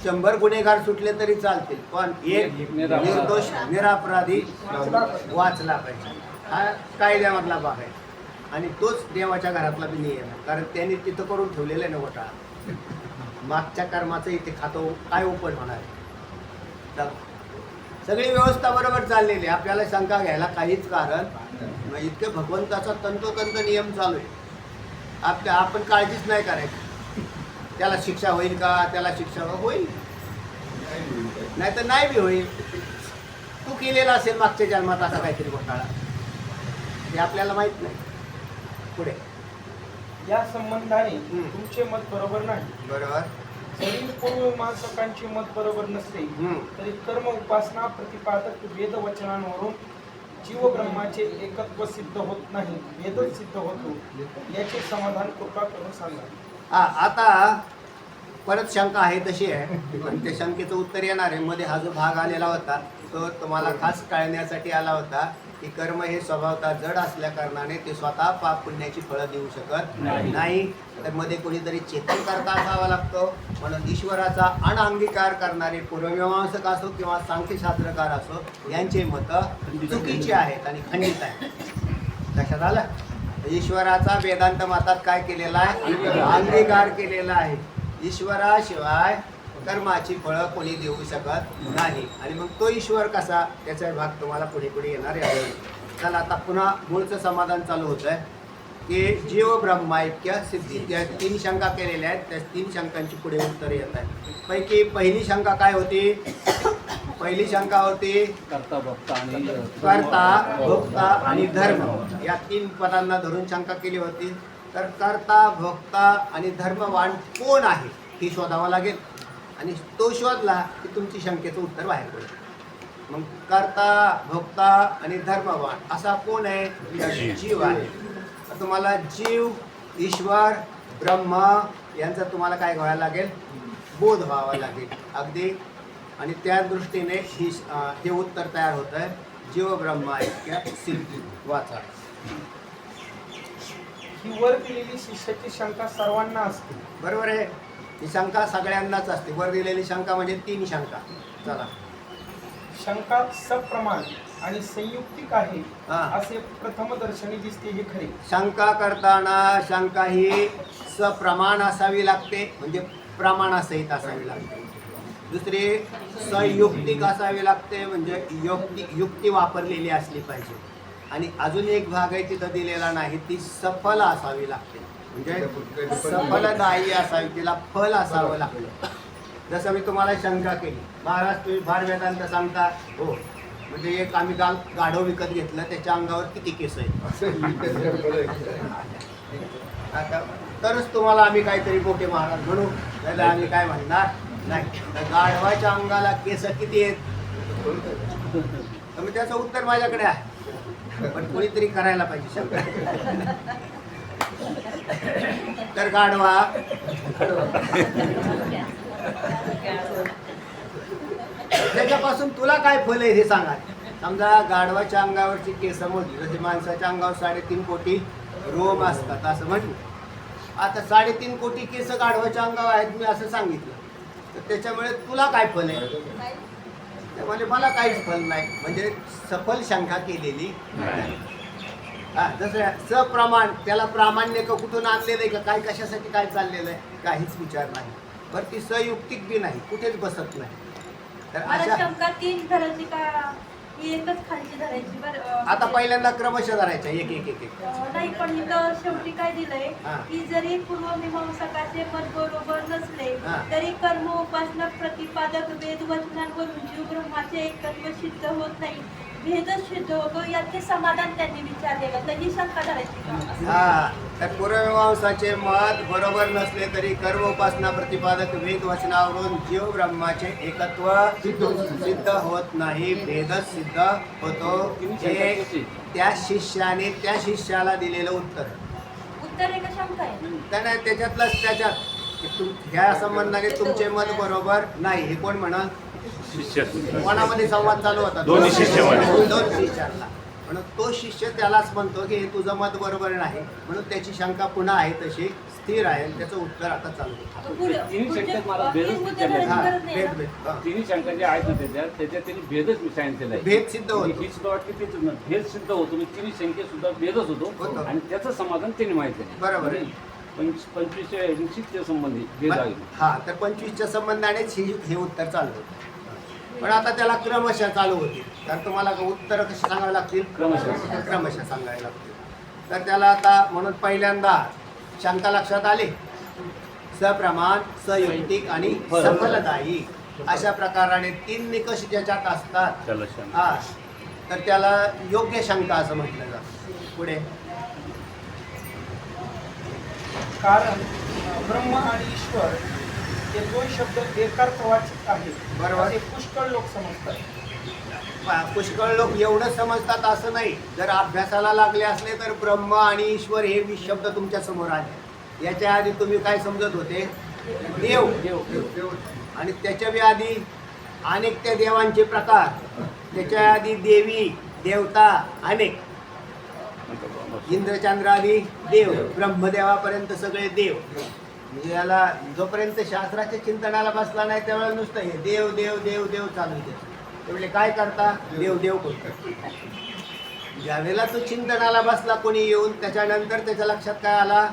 100 गुन्हेगार सुटले तरी चालतील पण एक निर्दोष निरपराधी वाचला पाहिजे. हा कायद्यामधला भाग आहे आणि तोच देवाच्या घरातला बी नियम आहे. कारण त्यांनी तिथं करून ठेवलेलं आहे ना घोटाळा. मागच्या कर्माचं इथे खातं काय ओपन होणार आहे. चला, सगळी व्यवस्था बरोबर चाललेली आहे, आपल्याला शंका घ्यायला काहीच कारण नाही. इतके भगवंताचा तंतोतंत नियम चालू आहे. आपण काळजीच नाही करायची. त्याला शिक्षा होईल का, त्याला शिक्षा होईल, नाही तर नाही बी होईल. तू केलेला असेल मागच्या जन्मात असा काहीतरी घोटाळा, हे आपल्याला माहित नाही. पुढे या संबंधाने तुमचे मत बरोबर नाही. बरोबर. जरी पूर्वमीमांसकांचे मत बरोबर नसले तरी कर्म उपासना प्रतिपादक वेद वचनांवरून जीव ब्रह्माचे एकत्व सिद्ध होत नाही, वेदच सिद्ध होतो. याचे समाधान कृपा करून सांगा. आता परत शंका आहे तशी आहे आणि त्या शंकेचं उत्तर येणार आहे. मध्ये हा जो भाग आलेला होता तो तुम्हाला खास टाळण्यासाठी आला होता की कर्म हे स्वभावतः जड असल्या कारणाने ते स्वतः पाप पुण्याची फळं देऊ शकत नाही. तर मध्ये कोणीतरी चेतन करता असावा लागतो. म्हणून ईश्वराचा अनअंगीकार करणारे पूर्वमीमांसक असो किंवा सांख्यशास्त्रकार असो यांचे मतं चुकीचे आहेत आणि खंडित आहेत. लक्षात आलं? ईश्वराचा वेदांत मतात काय केलेला आहे? अंगीकार केलेला आहे. ईश्वराशिवाय कर्माची फळं कोणी देऊ शकत नाही. आणि मग तो ईश्वर कसा, त्याचा भाग तुम्हाला पुढे पुढे येणार आहे. चला, आता पुन्हा मूळचं समाधान चालू होतं आहे की जीव ब्रह्माऐक्य सिद्धी. त्या 3 शंका केलेल्या आहेत, त्या 3 शंकांची पुढे उत्तर येत आहे. पैकी पहिली शंका काय होती? पहिली शंका होती कर्ता भोक्ता आणि धर्म या 3 पदांना धरून शंका केली होती. तर कर्ता भोक्ता आणि धर्मवान कोण आहे हे शोधावं लागेल आणि तो शोधला की तुमची शंकेचं उत्तर बाहेर पडेल. मग कर्ता भोक्ता आणि धर्मवान असा कोण आहे? जीव आहे. तुम्हाला जीव, ईश्वर, ब्रह्म यांचा तुम्हाला काय व्हायला लागेल? बोध व्हावा लागेल अगदी. आणि त्या दृष्टीने हे उत्तर तयार होत आहे. जीव ब्रह्म ऐक्य सिद्धी. वाचा. ही वर दिलेली शिष्याची शंका सर्वांना असते. बरोबर आहे, ही शंका सगळ्यांनाच असते. वर दिलेली शंका म्हणजे 3 शंका. चला, शंका सप्रमाण आणि संयुक्तिक आहे हा. असे प्रथम दर्शनी दिसते, हे खरे. शंका करताना शंका ही सप्रमाण असावी लागते, म्हणजे प्रमाणासहित असावी लागते. दुसरी संयुक्तिक असावी लागते, म्हणजे युक्ती वापरलेली असली पाहिजे. आणि अजून एक भाग आहे तिथं दिलेला नाही, ती सफल असावी लागते, म्हणजे सफलदायी असावी, तिला फल असावं लागतं. जसं मी तुम्हाला शंका केली, महाराज तुम्ही फार वेदांत सांगता, हो म्हणजे एक आम्ही गाढव विकत घेतलं, त्याच्या अंगावर किती केस आहेत आता तरच तुम्हाला आम्ही काहीतरी मोठे महाराज म्हणू, त्याला आम्ही काय म्हणणार नाही. तर गाढवाच्या अंगाला केस किती आहेत? तर मग त्याचं उत्तर माझ्याकडे आहे, पण कोणीतरी करायला पाहिजे शंका. तर गाढवा त्याच्यापासून तुला काय फल आहे हे सांगा. समजा गाढवाच्या अंगावरची केस मोजली, जसे माणसाच्या अंगावर 3.5 कोटी रोम असतात असं म्हटलं. आता 3.5 कोटी केस गाढवाच्या अंगावर आहेत मी असं सांगितलं, तर त्याच्यामुळे तुला काय फल आहे? त्यामुळे मला काहीच फल नाही, म्हणजे सफल शंका केलेली नाही. जसं सप्रमाण, त्याला प्रामाण्य कुठून आणलेलं आहे का, काय कशासाठी काय चाललेलं आहे, काहीच विचार नाही. बरं ती संयुक्तिक बी नाही, कुठेच बसत नाही. तर मला अशा शंका 3 धरायची का ही एकच खालची धरायची बरं आता पहिल्यांदा क्रमशः धरायच्या एक एक एक एक नाही पण इथं शेवटी काय दिलंय हा. की जरी पूर्वमीमांसकाचे मत बरोबर नसले हा. तरी कर्म उपासना प्रतिपादक वेद वचनांवरून जीव ब्रह्माचे एकत्व सिद्ध होत नाही भेदच सिद्ध होतो याचे समाधान त्यांनी विचारलेलं तर ही शंका धरायची का हा तर पूर्वमीमांसाचे मत बरोबर नसले तरी कर्म उपासना प्रतिपादक वेद वचनावरून जीव ब्रह्माचे एकत्व सिद्ध होत नाही भेदच सिद्ध होतो हे त्या शिष्याने त्या शिष्याला दिलेलं उत्तर उत्तर आहे का शंका आहे त्याने त्याच्यातलंच त्याच्यात ह्या संबंधाने तुमचे मत बरोबर नाही हे कोण म्हणाल शिष्य कोणामध्ये संवाद चालू होता दोन्ही शिष्य म्हणे. दोन शिष्यांना म्हणून तो शिष्य त्यालाच म्हणतो की हे तुझं मत बरोबर नाही म्हणून त्याची शंका पुन्हा आहे तशी स्थिर आहे आणि त्याचं उत्तर आता चालू होतं. आता पुढे- तिन्ही पुढचे- शंकेत मला हे भेदच मुद्दे विचारले. धरायची हा, गरज नाही भेद ना? भेद हा. तिन्ही शंका जे आहेत ना त्याच्यात त्यांनी भेदच मी सांगितलेला आहे भेद सिद्ध होतो. ही सुद्धा वाटते तेच ना, भेद सिद्ध होतो म्हणजे तिन्ही शंकेत सुद्धा भेदच होतो होतो. आणि त्याचं समाधान त्यांनी माहिती आहे बरोबर आहे. 25 संबंधी भेद आहे हा तर 25च्या संबंधानेच हे उत्तर चालू होतं पण आता त्याला क्रमशः चालू होतील तर तुम्हाला उत्तर कशी सांगावी लागतील क्रमशः सांगावी लागतील तर त्याला आता म्हणून पहिल्यांदा शंका लक्षात आली सप्रमाण सयुक्तिक आणि सफलदायी अशा प्रकाराने 3 निकष ज्याच्यात असतात त्याला शंका. हा तर त्याला योग्य शंका असं म्हटलं जातं पुढे कारण ब्रह्म आणि ईश्वर हे दोन शब्द एकार्थवाचक आहेत बरोबर. असे पुष्कळ लोक समजतात पुष्कळ लोक एवढं समजतात असं नाही जर अभ्यासाला लागले असले तर ब्रह्म आणि ईश्वर हे शब्द तुमच्या समोर आले याच्या आधी तुम्ही काय समजत होते देव आणि त्याच्या बी आधी अनेक त्या देवांचे प्रकार त्याच्या आधी देवी देवता अनेक इंद्रचंद्रादी देव ब्रह्मदेवापर्यंत सगळे देव म्हणजे याला जोपर्यंत शास्त्राच्या चिंतनाला बसला नाही त्यावेळेला नुसतं हे देव देव देव देव चालू आहे त्यावेळेला काय करता देव देव करतो ज्यावेळेला तो चिंतनाला बसला कोणी येऊन त्याच्यानंतर त्याच्या लक्षात काय आला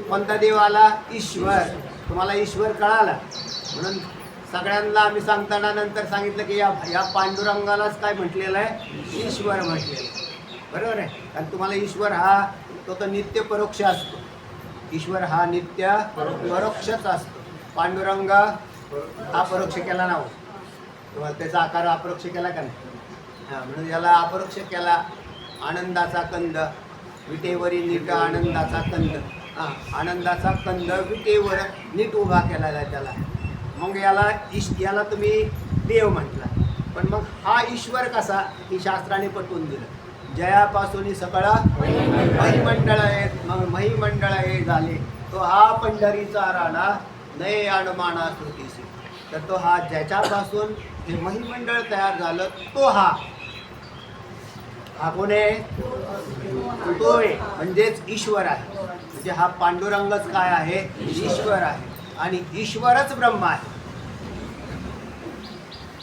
कोणता देव आला ईश्वर तुम्हाला ईश्वर कळाला म्हणून सगळ्यांना आम्ही सांगताना नंतर सांगितलं की या पांडुरंगालाच काय म्हटलेलं आहे ईश्वर म्हटलेलं आहे बरोबर आहे कारण तुम्हाला ईश्वर हा तो नित्य परोक्ष असतो ईश्वर हा नित्य परोक्षच असतो पांडुरंग अपरोक्ष केला ना तुम्हाला त्याचा आकार अपरोक्ष केला का नाही हां म्हणून याला अपरोक्ष केला आनंदाचा कंद विटेवरी नीट आनंदाचा कंद हां आनंदाचा कंद विटेवर नीट उभा केलेला आहे त्याला मग याला तुम्ही देव म्हटला पण मग हा ईश्वर कसा ही शास्त्राने पटवून दिलं जयापासून सगळं महिमंडळ आहेत मग महिमंडळ हे झाले तो हा पंढरीचा राणा नये अनुमाना श्रुतीशी तर तो हा ज्याच्यापासून हे महिमंडळ तयार झालं तो हा कोण आहे तो आहे म्हणजेच ईश्वर आहे म्हणजे हा पांडुरंगच काय आहे ईश्वर आहे आणि ईश्वरच ब्रह्म आहे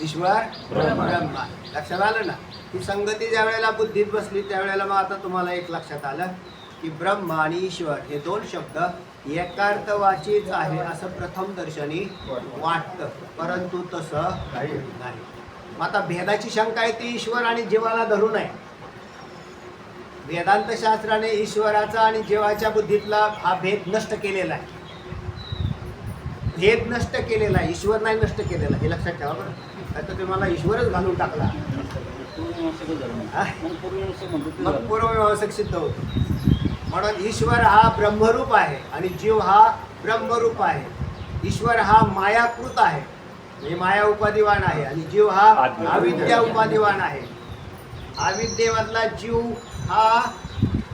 ईश्वर ब्रह्म आहे लक्षात आलं ना ही संगती ज्या वेळेला बुद्धीत बसली त्यावेळेला मग आता तुम्हाला एक लक्षात आलं की ब्रह्म आणि ईश्वर हे दोन शब्द एकार्थवाचीच आहे असं प्रथम दर्शनी वाटतं परंतु तसं नाही मग आता भेदाची शंका आहे ती ईश्वर आणि जीवाला धरू नये वेदांत शास्त्राने ईश्वराचा आणि जीवाच्या बुद्धीतला हा भेद नष्ट केलेला आहे भेद नष्ट केलेला आहे ईश्वर नाही नष्ट केलेला हे लक्षात ठेवा बरं आता तुम्ही मला ईश्वरच घालून टाकला मग पूर्वमीमांसक सिद्ध होतो म्हणून ईश्वर हा ब्रह्मरूप आहे आणि जीव हा ब्रह्मरूप आहे ईश्वर हा मायाकृत आहे म्हणजे माया उपाधिवान आहे आणि जीव हा अविद्या उपाधिवान आहे अविद्येमधला जीव हा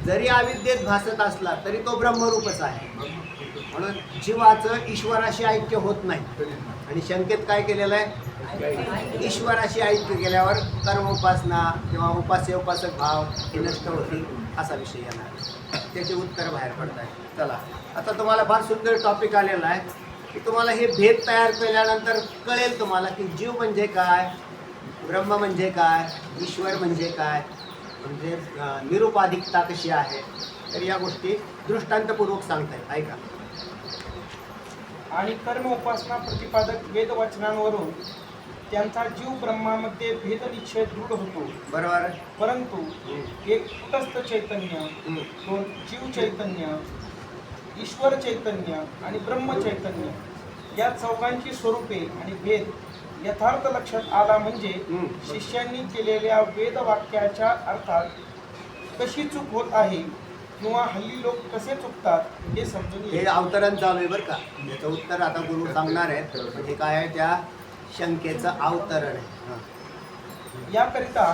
जरी अविद्येत भासत असला तरी तो ब्रह्मरूपच आहे म्हणून जीवाचं ईश्वराशी ऐक्य होत नाही आणि शंकेत काय केलेलं आहे ईश्वराशी ऐक्य केल्यावर कर्म उपासना किंवा उपास्य उपासक भाव हे नष्ट होतील असा विषय येणार त्याचे उत्तर बाहेर पडत आहे चला आता तुम्हाला फार सुंदर टॉपिक आलेला आहे की तुम्हाला हे भेद तयार केल्यानंतर कळेल तुम्हाला की जीव म्हणजे काय ब्रह्म म्हणजे काय ईश्वर म्हणजे काय म्हणजे निरुपाधिकता कशी आहे तर या गोष्टी दृष्टांतपूर्वक सांगतायत ऐका आणि कर्म उपासना प्रतिपादक वेद वचनांवरून त्यांचा जीव ब्रह्मामध्ये भेदनिश्चय दृढ होतो. बरोबर. परंतु एक कुटस्थ चैतन्य, दोन जीव चैतन्य, ईश्वर चैतन्य आणि ब्रह्म चैतन्य या चौघांची स्वरूपे आणि भेद यथार्थ लक्षात आला म्हणजे शिष्यांनी केलेल्या वेदवाक्याच्या अर्थात कशी चूक होत आहे किंवा हल्ली लोक कसे चुकतात हे समजून हे येईल. अवतरण चालू आहे बरं का. याचं उत्तर आता गुरु सांगणार आहेत. हे काय आहे, त्या शंकेचं अवतरण आहे. हां. याकरिता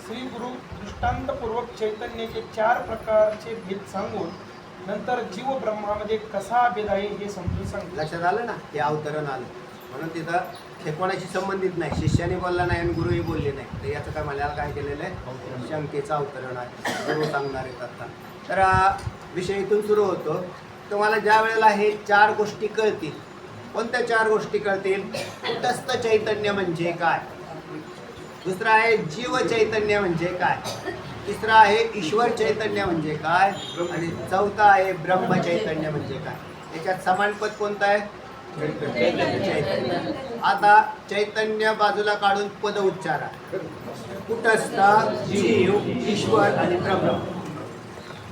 श्री गुरु दृष्टांतपूर्वक चैतन्याचे 4 प्रकारचे भेद सांगून नंतर जीव ब्रह्मामध्ये कसा भेद आहे हे समजून सांगितले. लक्षात आलं ना, हे अवतरण आलं. म्हणून तिथं हे कोणाशी संबंधित नाही, शिष्याने बोलला नाही आणि गुरुही बोलले नाही. तर याचं काय मला काय केलेलं आहे, शंकेचं अवतरण आहे. गुरु सांगणार आहेत आता. तर विषय इथून सुरू होतो. तुम्हाला ज्या वेळेला हे 4 गोष्टी कळतील, कोणत्या 4 गोष्टी कळतील? कुटस्थ चैतन्य म्हणजे काय, दुसरं आहे जीव चैतन्य म्हणजे काय, तिसरं आहे ईश्वर चैतन्य म्हणजे काय, आणि चौथं आहे ब्रह्म चैतन्य म्हणजे काय. याच्यात समान पद कोणतं आहे? चैतन्य. आता चैतन्य बाजूला काढून पद उच्चारा. कुटस्थ, जीव, ईश्वर आणि ब्रह्म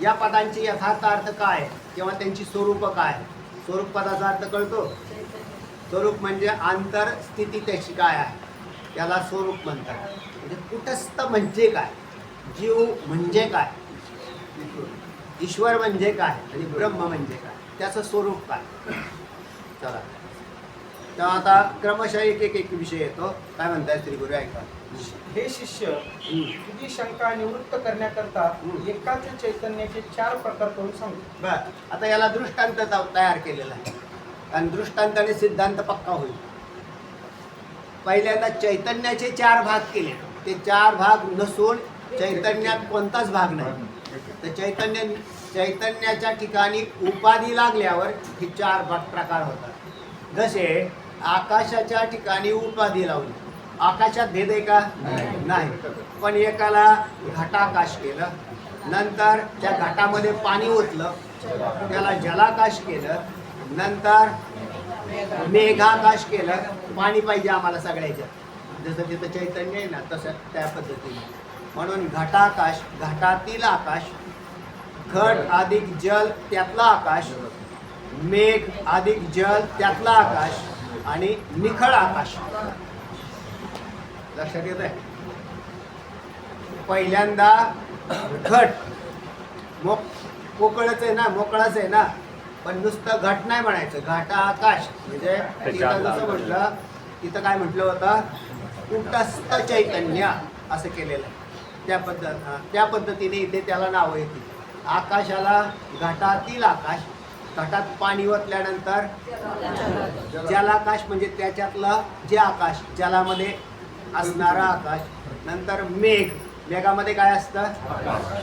या पदांची यथार्थ अर्थ काय किंवा त्यांची स्वरूप काय? स्वरूप पदाचा अर्थ कळतो. स्वरूप म्हणजे आंतर स्थिती त्याची काय आहे, त्याला स्वरूप म्हणतात. म्हणजे कुटस्थ म्हणजे काय, जीव म्हणजे काय, ईश्वर म्हणजे काय आणि ब्रह्म म्हणजे काय, त्याचं स्वरूप काय. चला तर आता क्रमशः एक विषय येतो. काय म्हणताय श्री गुरु, ऐका. हे शिष्य तुझी शंका निवृत्त करण्याकरता एकाच चैतन्याचे 4 प्रकार करून सांगतो. बर, आता याला दृष्टांत तयार केलेला आहे आणि दृष्टांताने सिद्धांत पक्का होईल. पहिल्यांदा चैतन्याचे 4 भाग केले. ते 4 भाग नसून चैतन्यात कोणताच भाग नाही. तर चैतन्याच्या ठिकाणी उपाधी लागल्यावर हे 4 प्रकार होतात. जसे आकाशाच्या ठिकाणी उपाधी लावली, आकाशात भेद आहे का? नाही. पण एकाला घटाकाश केलं, नंतर त्या घटामध्ये पाणी ओतलं, त्याला जलाकाश केलं, नंतर मेघाकाश केलं. पाणी पाहिजे आम्हाला सगळ्याच्या, जसं तिथं चैतन्य आहे ना तसं त्या पद्धतीने. म्हणून घटाकाश, घटातील आकाश, घट अधिक जल त्यातला आकाश, मेघ अधिक जल त्यातला आकाश आणि निखळ आकाश. लक्षात येत आहे? पहिल्यांदा घट मोकळच आहे ना, मोकळाच आहे ना, पण नुसतं घट नाही म्हणायचं, घाटा आकाश. म्हणजे तिथं जसं म्हटलं, तिथं काय म्हटलं होतं, कुटस्थ चैतन्य असं केलेलं आहे. त्या पद्धतीने इथे त्याला नावं येतील. आकाशाला घाटातील आकाश, घटात पाणी ओतल्यानंतर जलाकाश म्हणजे त्याच्यातलं जे आकाश, जलामध्ये असणारं आकाश. नंतर मेघ, मेघामध्ये काय असतं?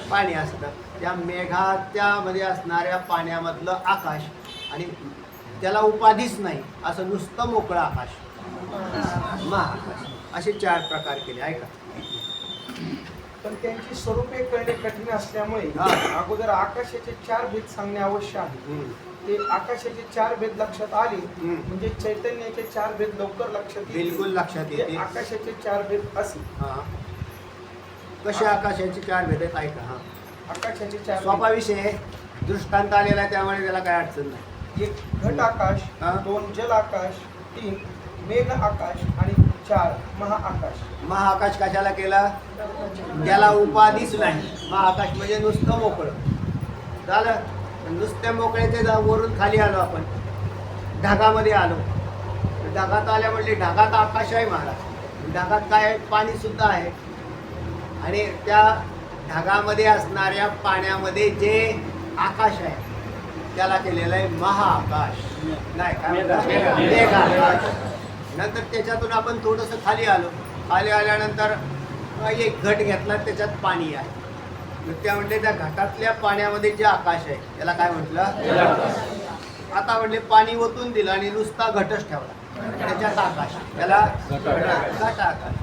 पाणी असतं. त्या मेघाच्यामध्ये असणाऱ्या पाण्यामधलं आकाश आणि त्याला उपाधीच नाही असं नुसतं मोकळं आकाश, महाआकाश. असे 4 प्रकार केले. ऐका. पण त्यांची स्वरूपे कळणे कठीण असल्यामुळे अगोदर आकाशाचे 4 भेद सांगणे आवश्यक आहे. ते आकाशाचे 4 भेद लक्षात आले म्हणजे चैतन्याचे 4 भेद लवकर लक्षात येतील. बिलकुल लक्षात येते. आकाशाचे 4 भेद असे. कसे आकाशाचे 4 भेद आहेत? ऐका. आकाशाचे 4 सोपा विषय, दृष्टांत आलेला आहे त्यामुळे त्याला काय अडचण नाही. 1 घट आकाश, 2 जल आकाश, 3 मेघ आकाश आणि 4 महाआकाश. महाआकाश कशाला केला? त्याला उपाधीच नाही. महाआकाश म्हणजे नुसतं मोकळं झालं. नुसत्या मोकळ्याचे वरून खाली आलो आपण, ढगामध्ये आलो. ढगात आल्या म्हणजे ढगात आकाश आहे महाराज. ढगात काय आहे? पाणी सुद्धा आहे. आणि त्या ढगामध्ये असणाऱ्या पाण्यामध्ये जे आकाश आहे त्याला केलेलं आहे महाआकाश. नाही काय म्हणतात? मेघाकाश. नंतर त्याच्यातून आपण थोडंसं खाली आलो. खाली आल्यानंतर एक घट घेतला, त्याच्यात पाणी आहे. त्या म्हणले त्या घटातल्या पाण्यामध्ये जे आकाश आहे त्याला काय म्हटलं? आता म्हणले पाणी ओतून दिलं आणि नुसता घटच ठेवला, त्याच्यात आकाश, त्याला घट आकाश.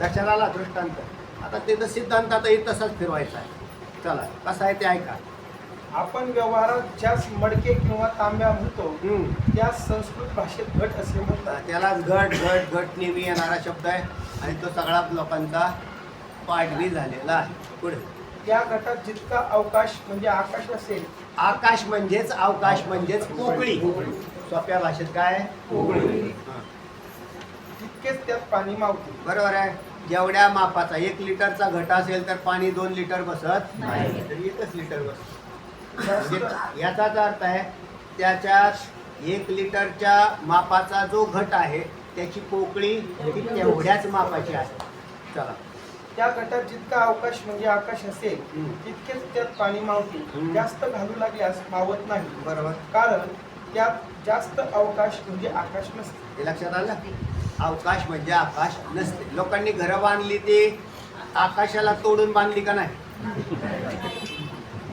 लक्षात आला दृष्टांत. आता ते सिद्धांत आता तसाच फिरवायचा आहे. चला कसा आहे ते ऐका. आपण व्यवहारात ज्यास मडके किंवा तांब्या म्हणतो त्या संस्कृत भाषेत घट असे म्हणतात. त्यालाच घट घट घट नेहमी येणारा शब्द आहे आणि तो सगळा लोकांचा पाठबी झालेला आहे. पुढे त्या घटात जितका अवकाश म्हणजे आकाश असेल आकाश म्हणजेच अवकाश म्हणजेच पोकळी. सोप्या भाषेत काय पोकळी. तितकेच त्यात पाणी मावते. बरोबर आहे. जेवढ्या मापाचा 1 लिटरचा घट असेल तर पाणी 2 लिटर बसत नाही, तर 1च लिटर बसत. म्हणजे याचाच अर्थ आहे त्याच्यात 1 लिटरच्या मापाचा जो घट आहे त्याची पोकळी ती तेवढ्याच मापाची आहे. चला, त्या घटात जितका अवकाश म्हणजे आकाश असेल तितकेच त्यात पाणी मावते. जास्त घालू लागल्यास मावत नाही. बरोबर. कारण त्यात जास्त अवकाश म्हणजे आकाश नसते. हे लक्षात आलं. अवकाश म्हणजे आकाश नसते. लोकांनी घरं बांधली ती आकाशाला तोडून बांधली का नाही?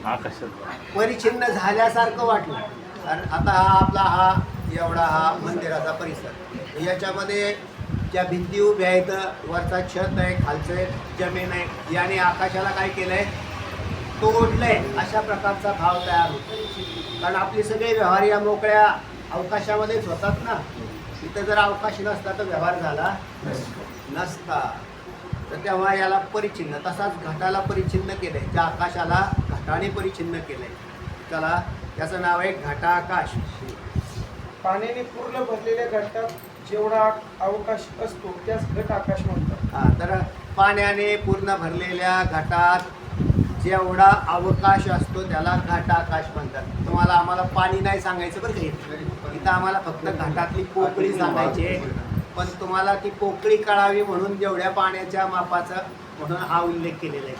आकाशात परिच्छिन्न झाल्यासारखं वाटलं. कारण आता हा एवढा हा मंदिराचा परिसर, याच्यामध्ये ज्या भिंती उभ्या आहेत, वरचा छत आहे, खालचं जमीन आहे, याने आकाशाला काय केलंय? तोडलंय. अशा प्रकारचा भाव तयार होतो. कारण आपले सगळे व्यवहार या मोकळ्या अवकाशामध्येच होतात ना. तिथं जर अवकाश नसता तर व्यवहार झाला नसता. तर तेव्हा याला परिच्छिन्न, तसाच घटाला परिच्छिन्न केलंय. त्या आकाशाला घटाने परिच्छिन्न केलंय. चला, याचं नाव आहे घटाकाश. पाण्याने पूर्ण भरलेल्या घटात जेवढा अवकाश असतो त्यास घट आकाश म्हणतात. हा, तर पाण्याने पूर्ण भरलेल्या घटात जेवढा अवकाश असतो त्याला घटाकाश म्हणतात. तुम्हाला आम्हाला पाणी नाही सांगायचं बरं का. इथं आम्हाला फक्त घटातली पोकळी सांगायची आहे. पण तुम्हाला ती पोकळी कळावी म्हणून जेवढ्या पाण्याच्या मापाचा म्हणून हा उल्लेख केलेला आहे.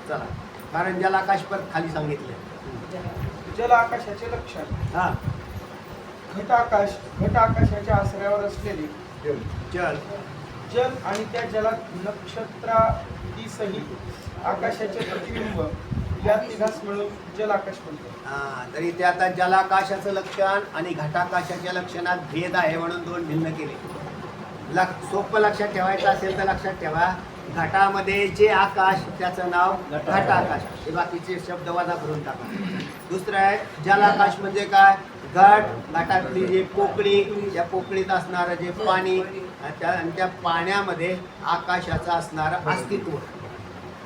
चला, कारण जलाकाश परत खाली सांगितलं. जल आकाशाचे लक्षण. हा, घट आकाशाच्या आश्रयावर असलेले चल जल आणि त्या जलात नक्षत्रादीसहित आकाशाचे प्रतिबिंब या तिघास मिळून जल आकाश म्हणतात. हा, तर इथे आता जलाकाशाचं लक्षण आणि घटाकाशाच्या लक्षणात भेद आहे म्हणून 2 भिन्न केले. सोपं लक्षात ठेवायचं असेल तर लक्षात ठेवा, घटामध्ये जे आकाश त्याचं नाव घटाकाश. हे बाकीचे शब्द वजा करून टाका. दुसरं आहे जलाकाश म्हणजे काय? घटातली जी पोकळी, त्या पोकळीत असणारं जे पाणी आणि त्या पाण्यामध्ये आकाशाचं असणारं अस्तित्व.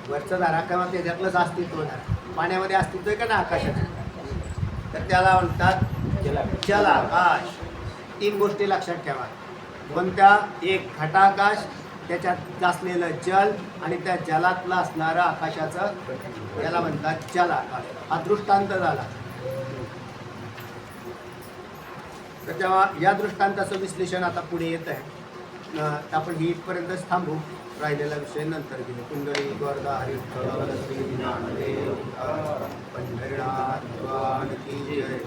वरचं धारा किंवा त्याच्यातलंच अस्तित्व धारा. पाण्यामध्ये अस्तित्व आहे का ना आकाशाचं, तर त्याला म्हणतात जलाकाश. 3 गोष्टी लक्षात ठेवा. कोणत्या? एक घटाकाश, त्याच्यात असलेलं जल आणि त्या जलातलं असणारं आकाशाचं, याला म्हणतात जलाकाश. हा दृष्टांत झाला. तर तेव्हा या दृष्टांताचं विश्लेषण आता पुढे येत आहे. आपण ही इथपर्यंतच थांबू. राहिलेला विषय नंतर घेऊ. कुंडली गोरदा हरिठ्ठल श्री ज्ञानदेव पंढरीनाथ भगवान की जय.